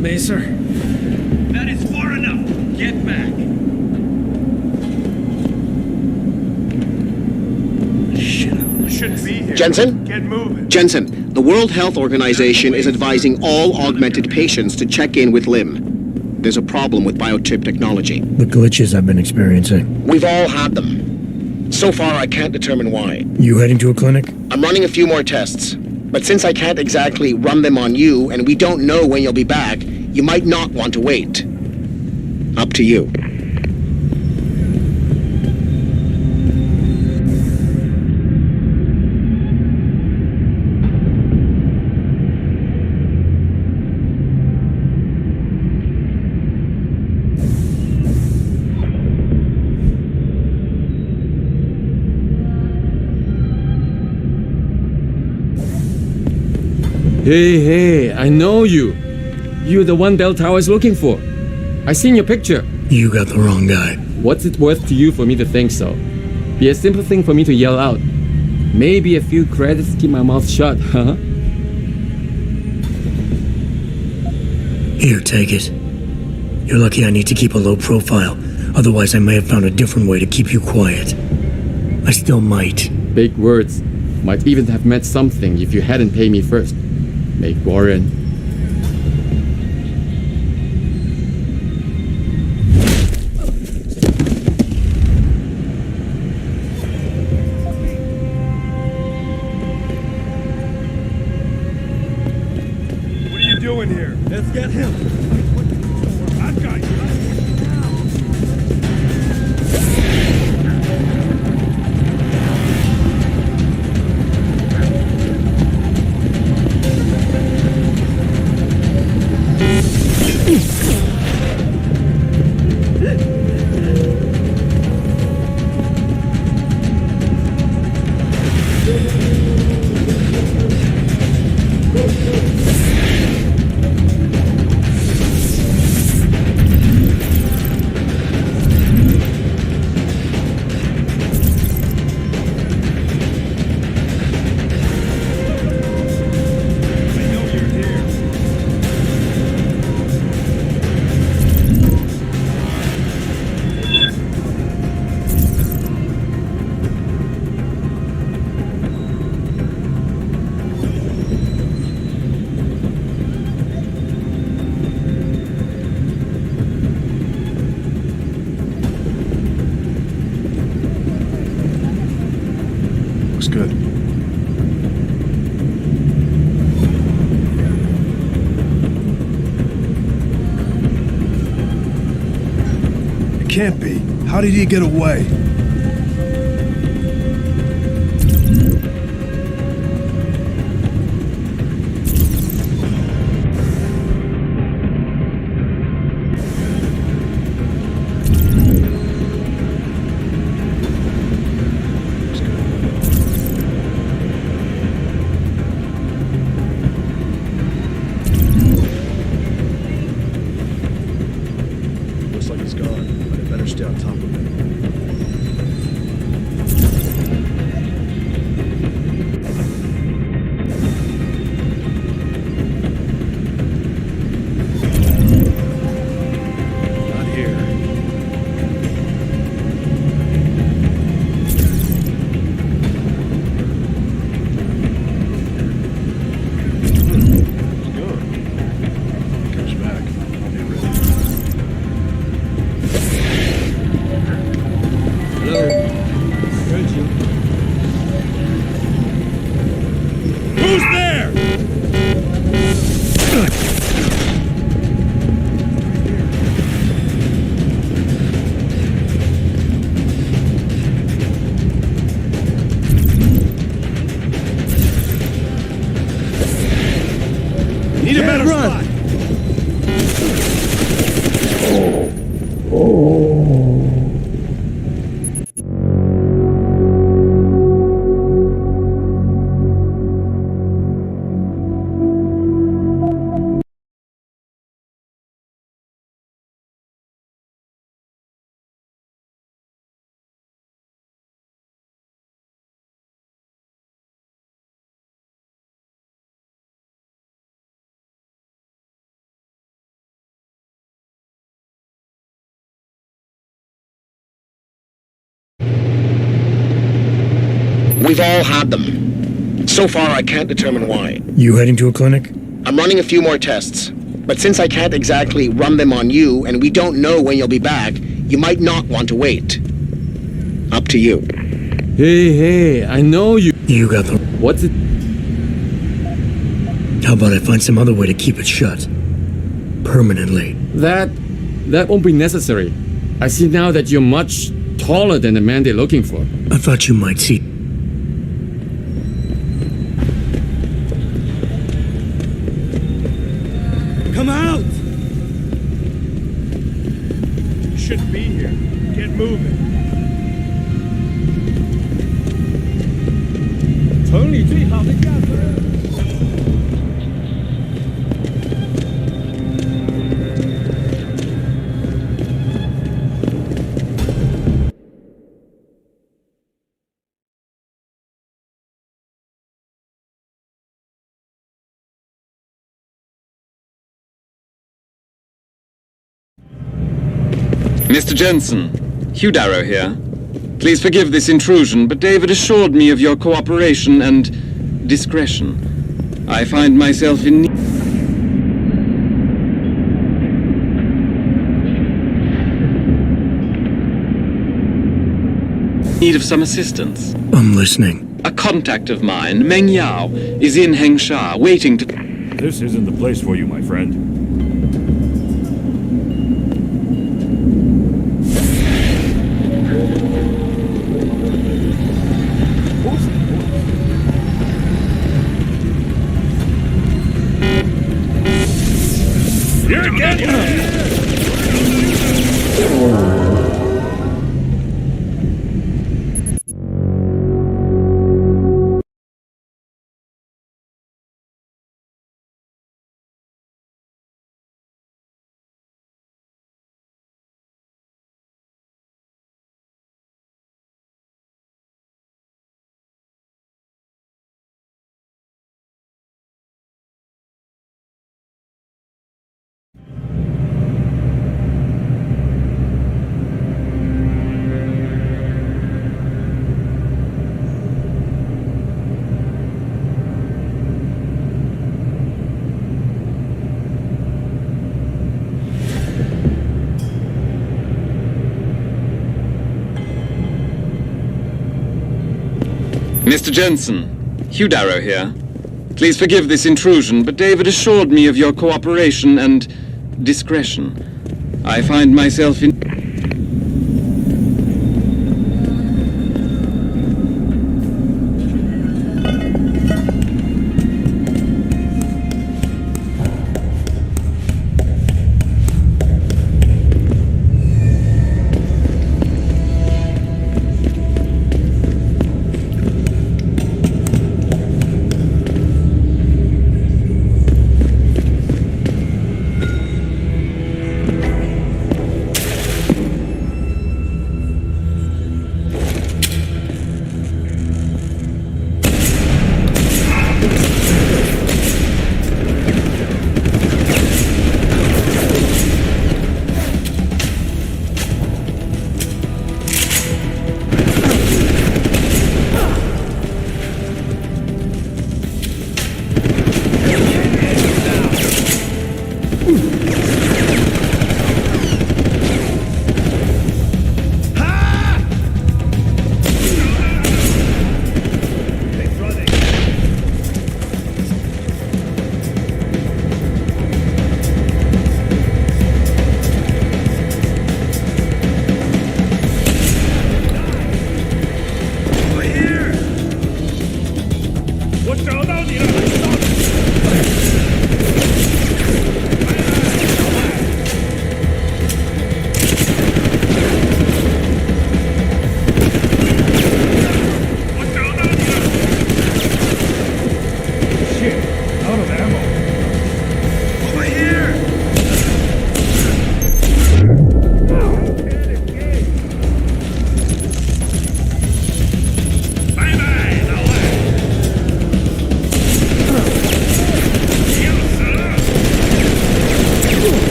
Macer. That is far enough. Get back. Shouldn't be here. Jensen? Get moving. Jensen, the World Health Organization is advising all augmented patients to check in with LIM. There's a problem with biochip technology. The glitches I've been experiencing. We've all had them. So far, I can't determine why. You heading to a clinic? I'm running a few more tests. But since I can't exactly run them on you, and we don't know when you'll be back, you might not want to wait. Up to you. Hey, I know you. You're the one Bell Tower's looking for. I seen your picture. You got the wrong guy. What's it worth to you for me to think so? Be a simple thing for me to yell out. Maybe a few credits keep my mouth shut, huh? Here, take it. You're lucky I need to keep a low profile. Otherwise, I may have found a different way to keep you quiet. I still might. Big words. Might even have meant something if you hadn't paid me first. Make Warren. What are you doing here? Let's get him. I've got you. Good. It can't be. How did he get away? We've all had them. So far, I can't determine why. You heading to a clinic? I'm running a few more tests. But since I can't exactly run them on you, and we don't know when you'll be back, you might not want to wait. Up to you. Hey, I know you. You got the... What's it? How about I find some other way to keep it shut? Permanently. That won't be necessary. I see now that you're much taller than the man they're looking for. I thought you might see... Come out! You shouldn't be here. Get moving. Tony, gee, how they got there? Mr. Jensen, Hugh Darrow here. Please forgive this intrusion, but David assured me of your cooperation and discretion. I find myself in need of some assistance. I'm listening. A contact of mine, Meng Yao, is in Hengsha, waiting to... This isn't the place for you, my friend. Mr. Jensen, Hugh Darrow here. Please forgive this intrusion, but David assured me of your cooperation and discretion. I find myself in...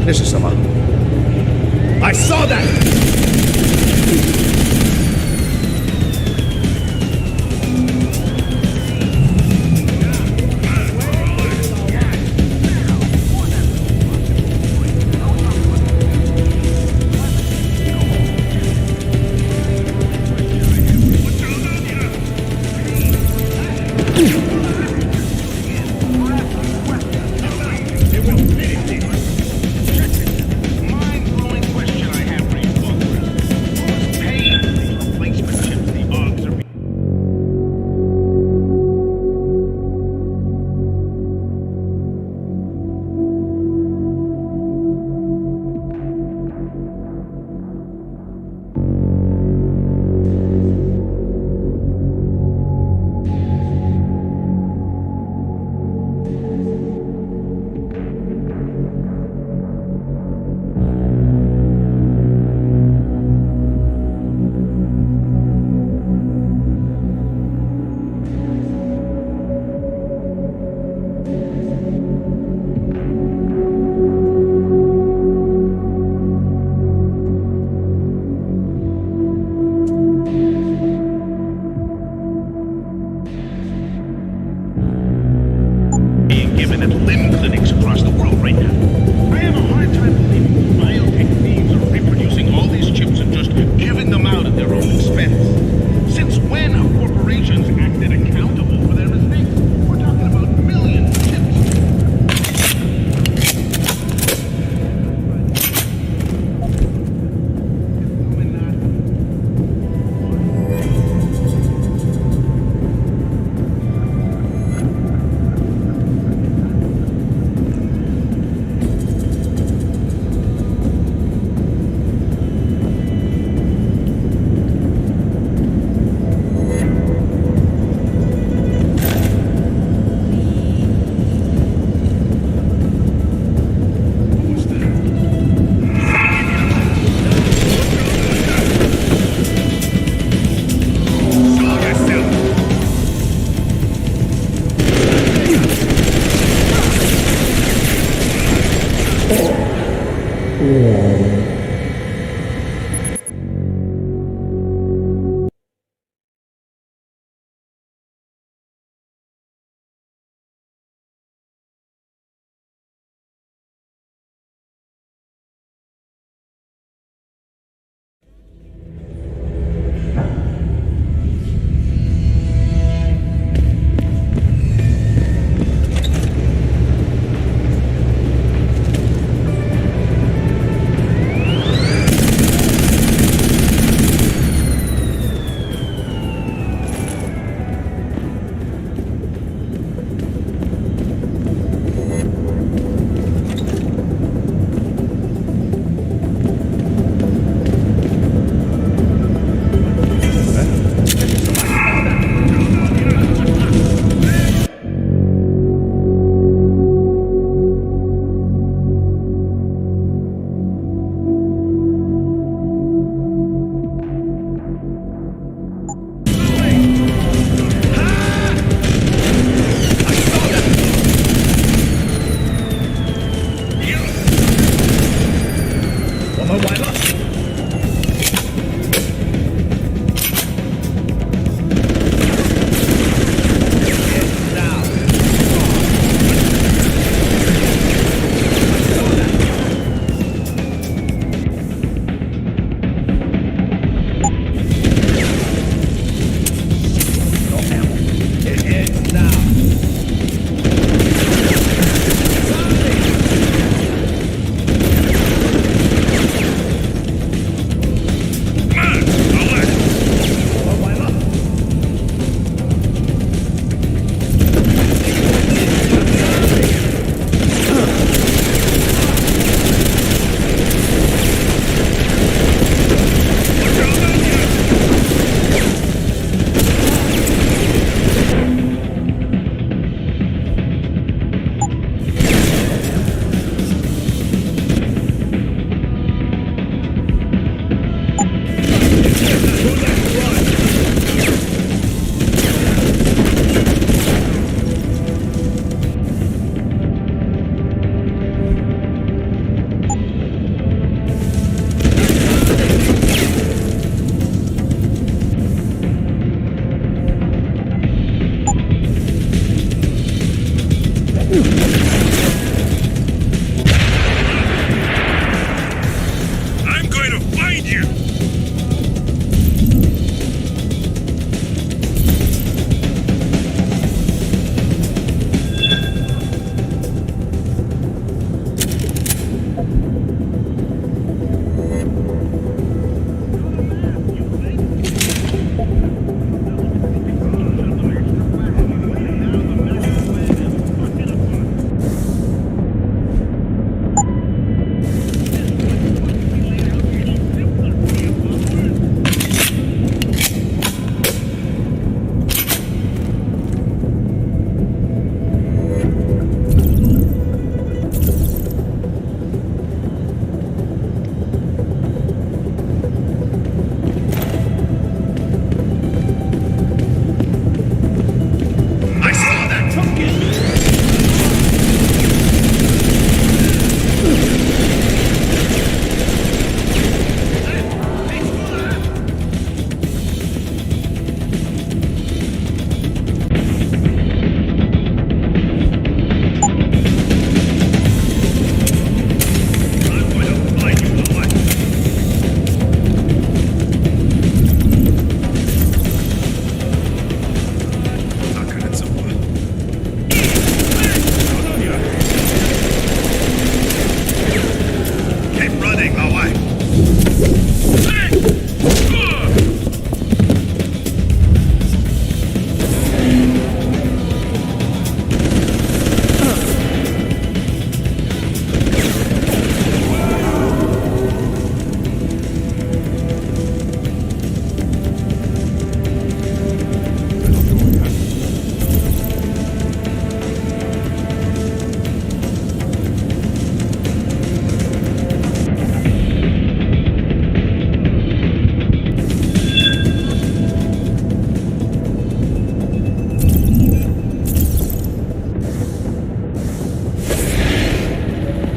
This is Sama. I saw that!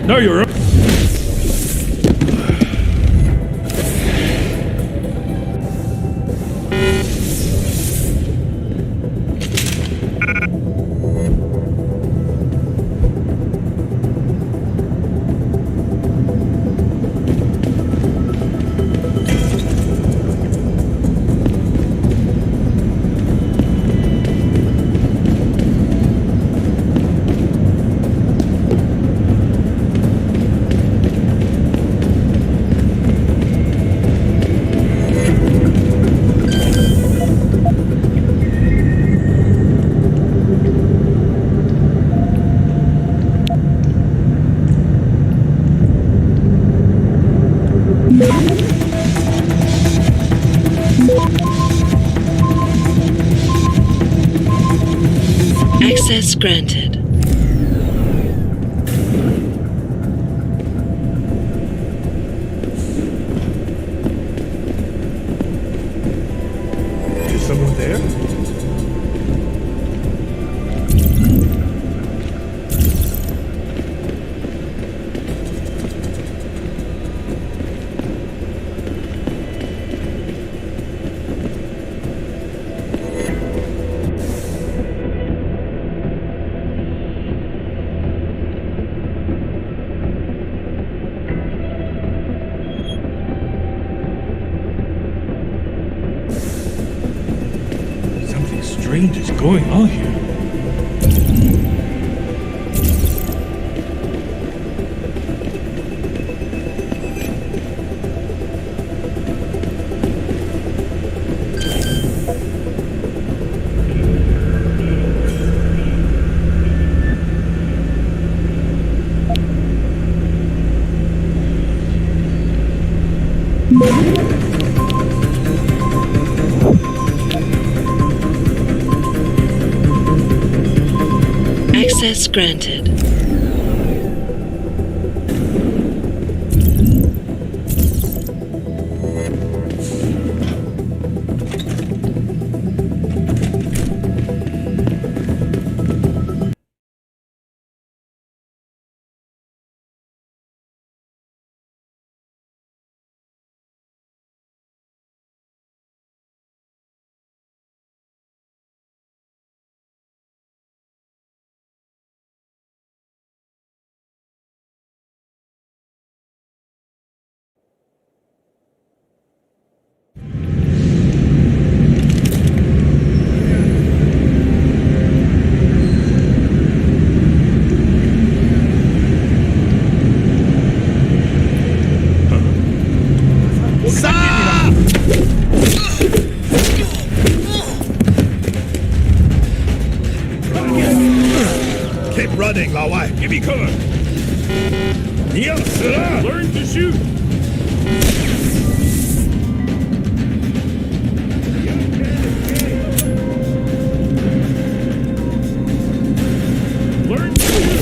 No, you're right. Access granted. Is someone there? Strange is going on here. Access granted. Keep running, Lao Wai. Give me cover. Learn to shoot. Learn to shoot.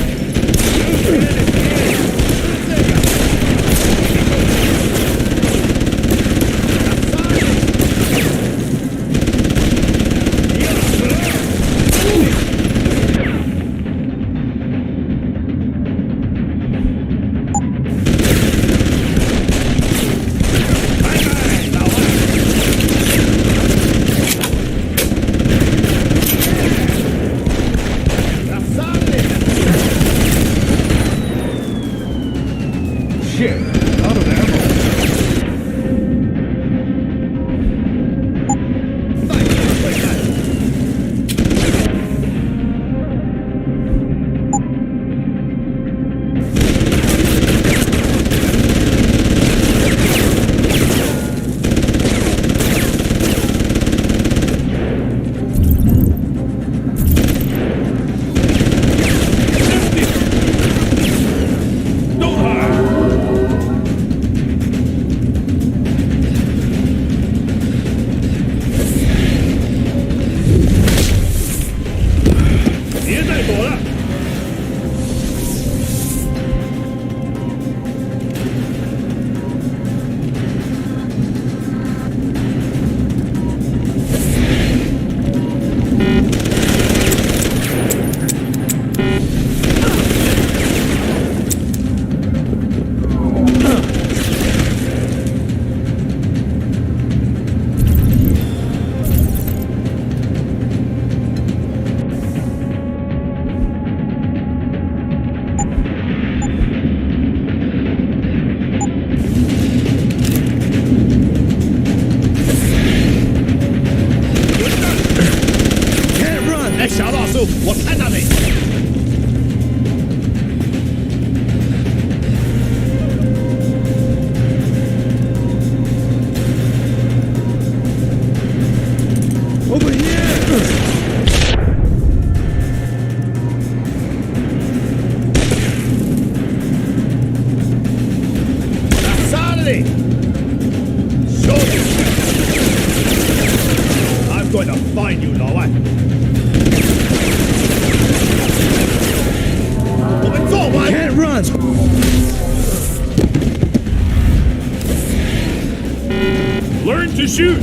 shoot!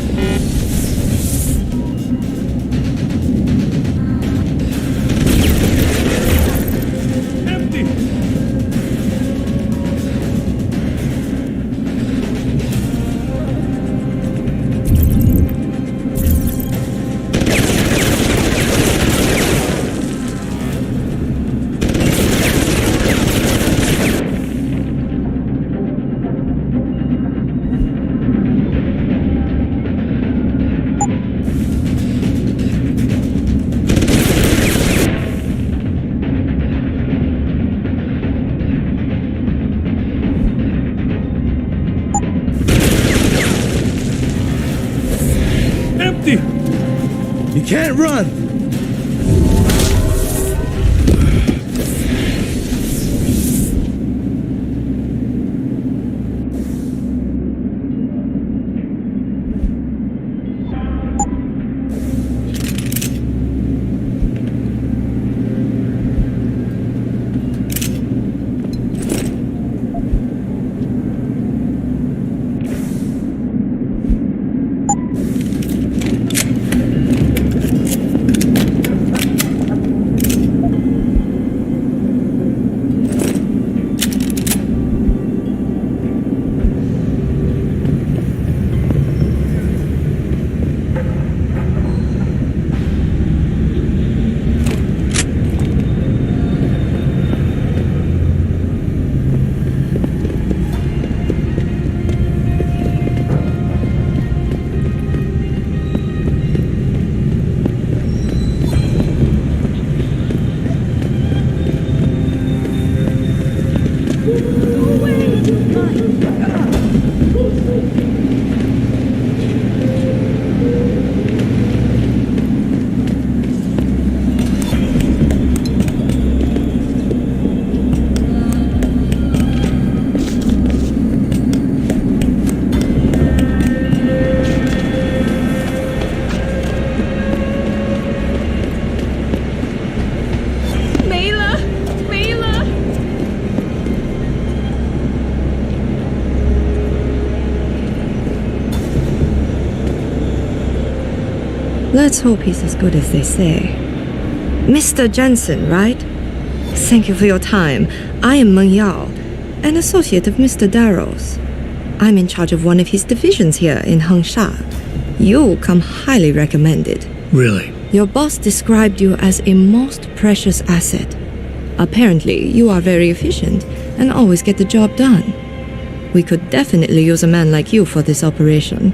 Empty! Empty! You can't run! Let's hope he's as good as they say. Mr. Jensen, right? Thank you for your time. I am Meng Yao, an associate of Mr. Darrow's. I'm in charge of one of his divisions here in Hengsha. You come highly recommended. Really? Your boss described you as a most precious asset. Apparently, you are very efficient and always get the job done. We could definitely use a man like you for this operation.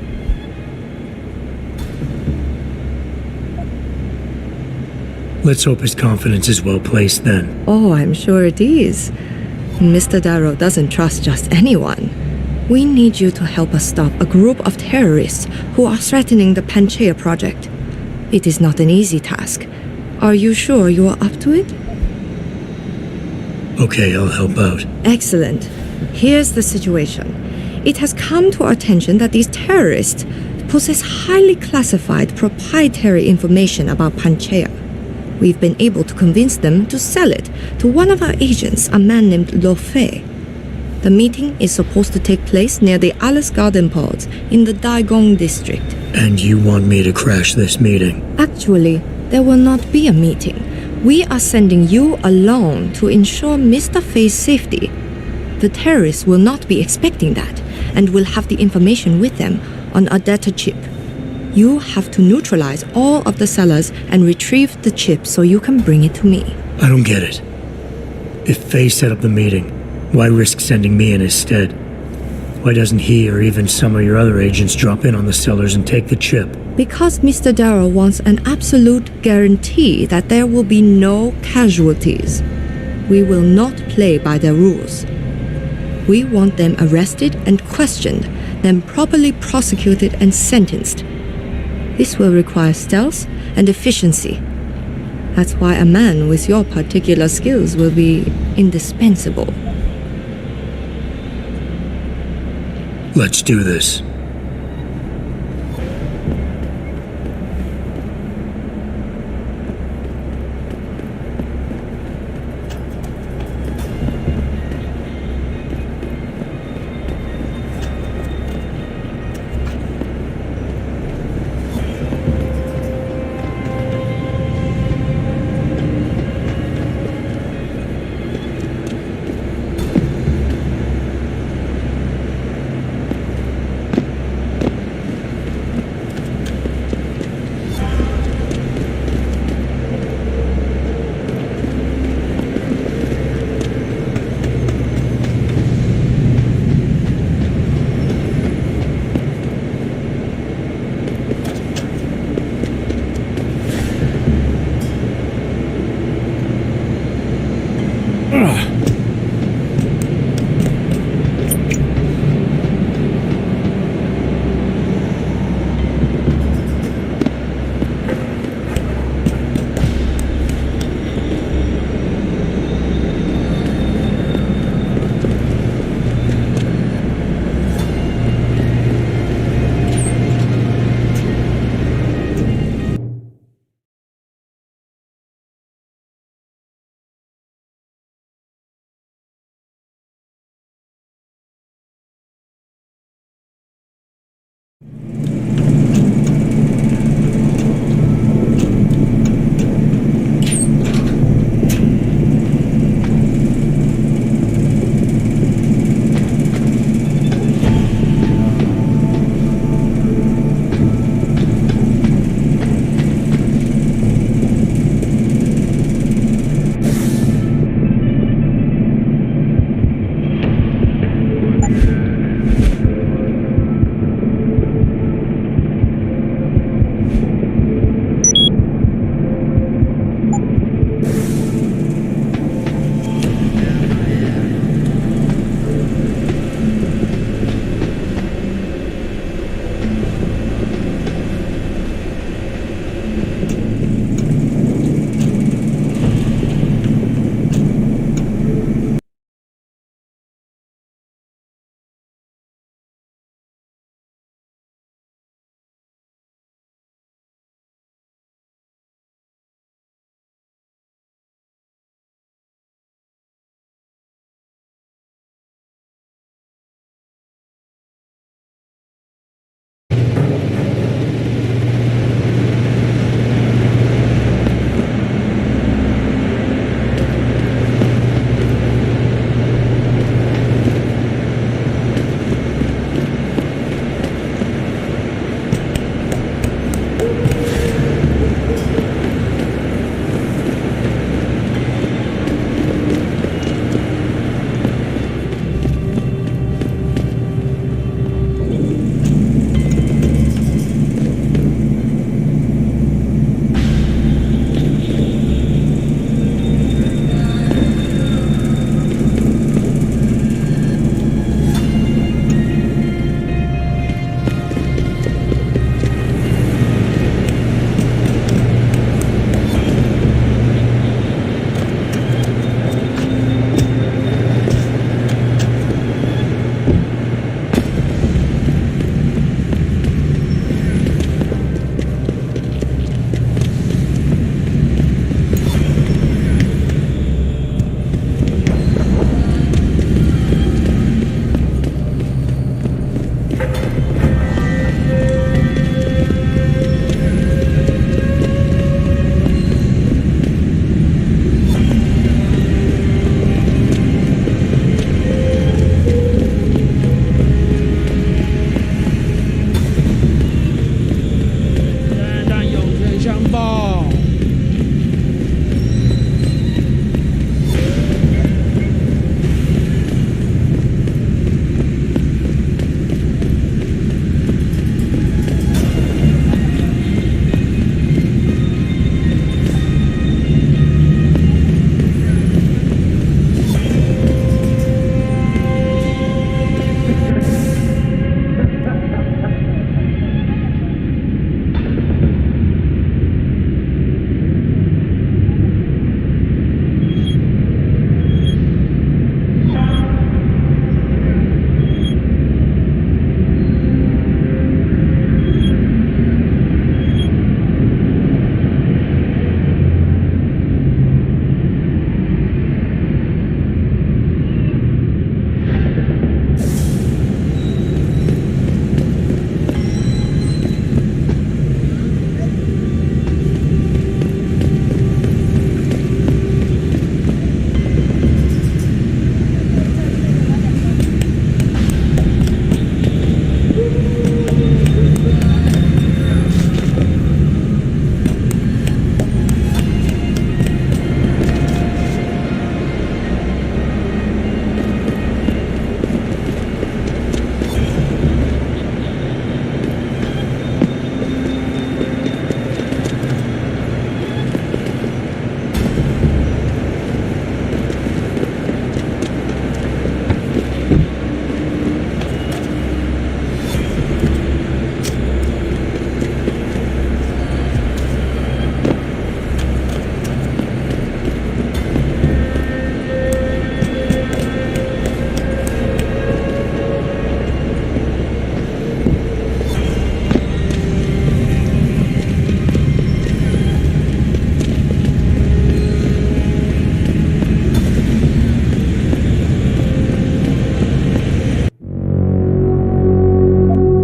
Let's hope his confidence is well placed then. Oh, I'm sure it is. Mr. Darrow doesn't trust just anyone. We need you to help us stop a group of terrorists who are threatening the Panchaea project. It is not an easy task. Are you sure you are up to it? Okay, I'll help out. Excellent. Here's the situation. It has come to our attention that these terrorists possess highly classified proprietary information about Panchaea. We've been able to convince them to sell it to one of our agents, a man named Lo Fei. The meeting is supposed to take place near the Alice Garden pods in the Daigong district. And you want me to crash this meeting? Actually, there will not be a meeting. We are sending you alone to ensure Mr. Fei's safety. The terrorists will not be expecting that and will have the information with them on a data chip. You have to neutralize all of the sellers and retrieve the chip so you can bring it to me. I don't get it. If Fei set up the meeting, why risk sending me in his stead? Why doesn't he or even some of your other agents drop in on the sellers and take the chip? Because Mr. Darrow wants an absolute guarantee that there will be no casualties. We will not play by their rules. We want them arrested and questioned, then properly prosecuted and sentenced. This will require stealth and efficiency. That's why a man with your particular skills will be indispensable. Let's do this.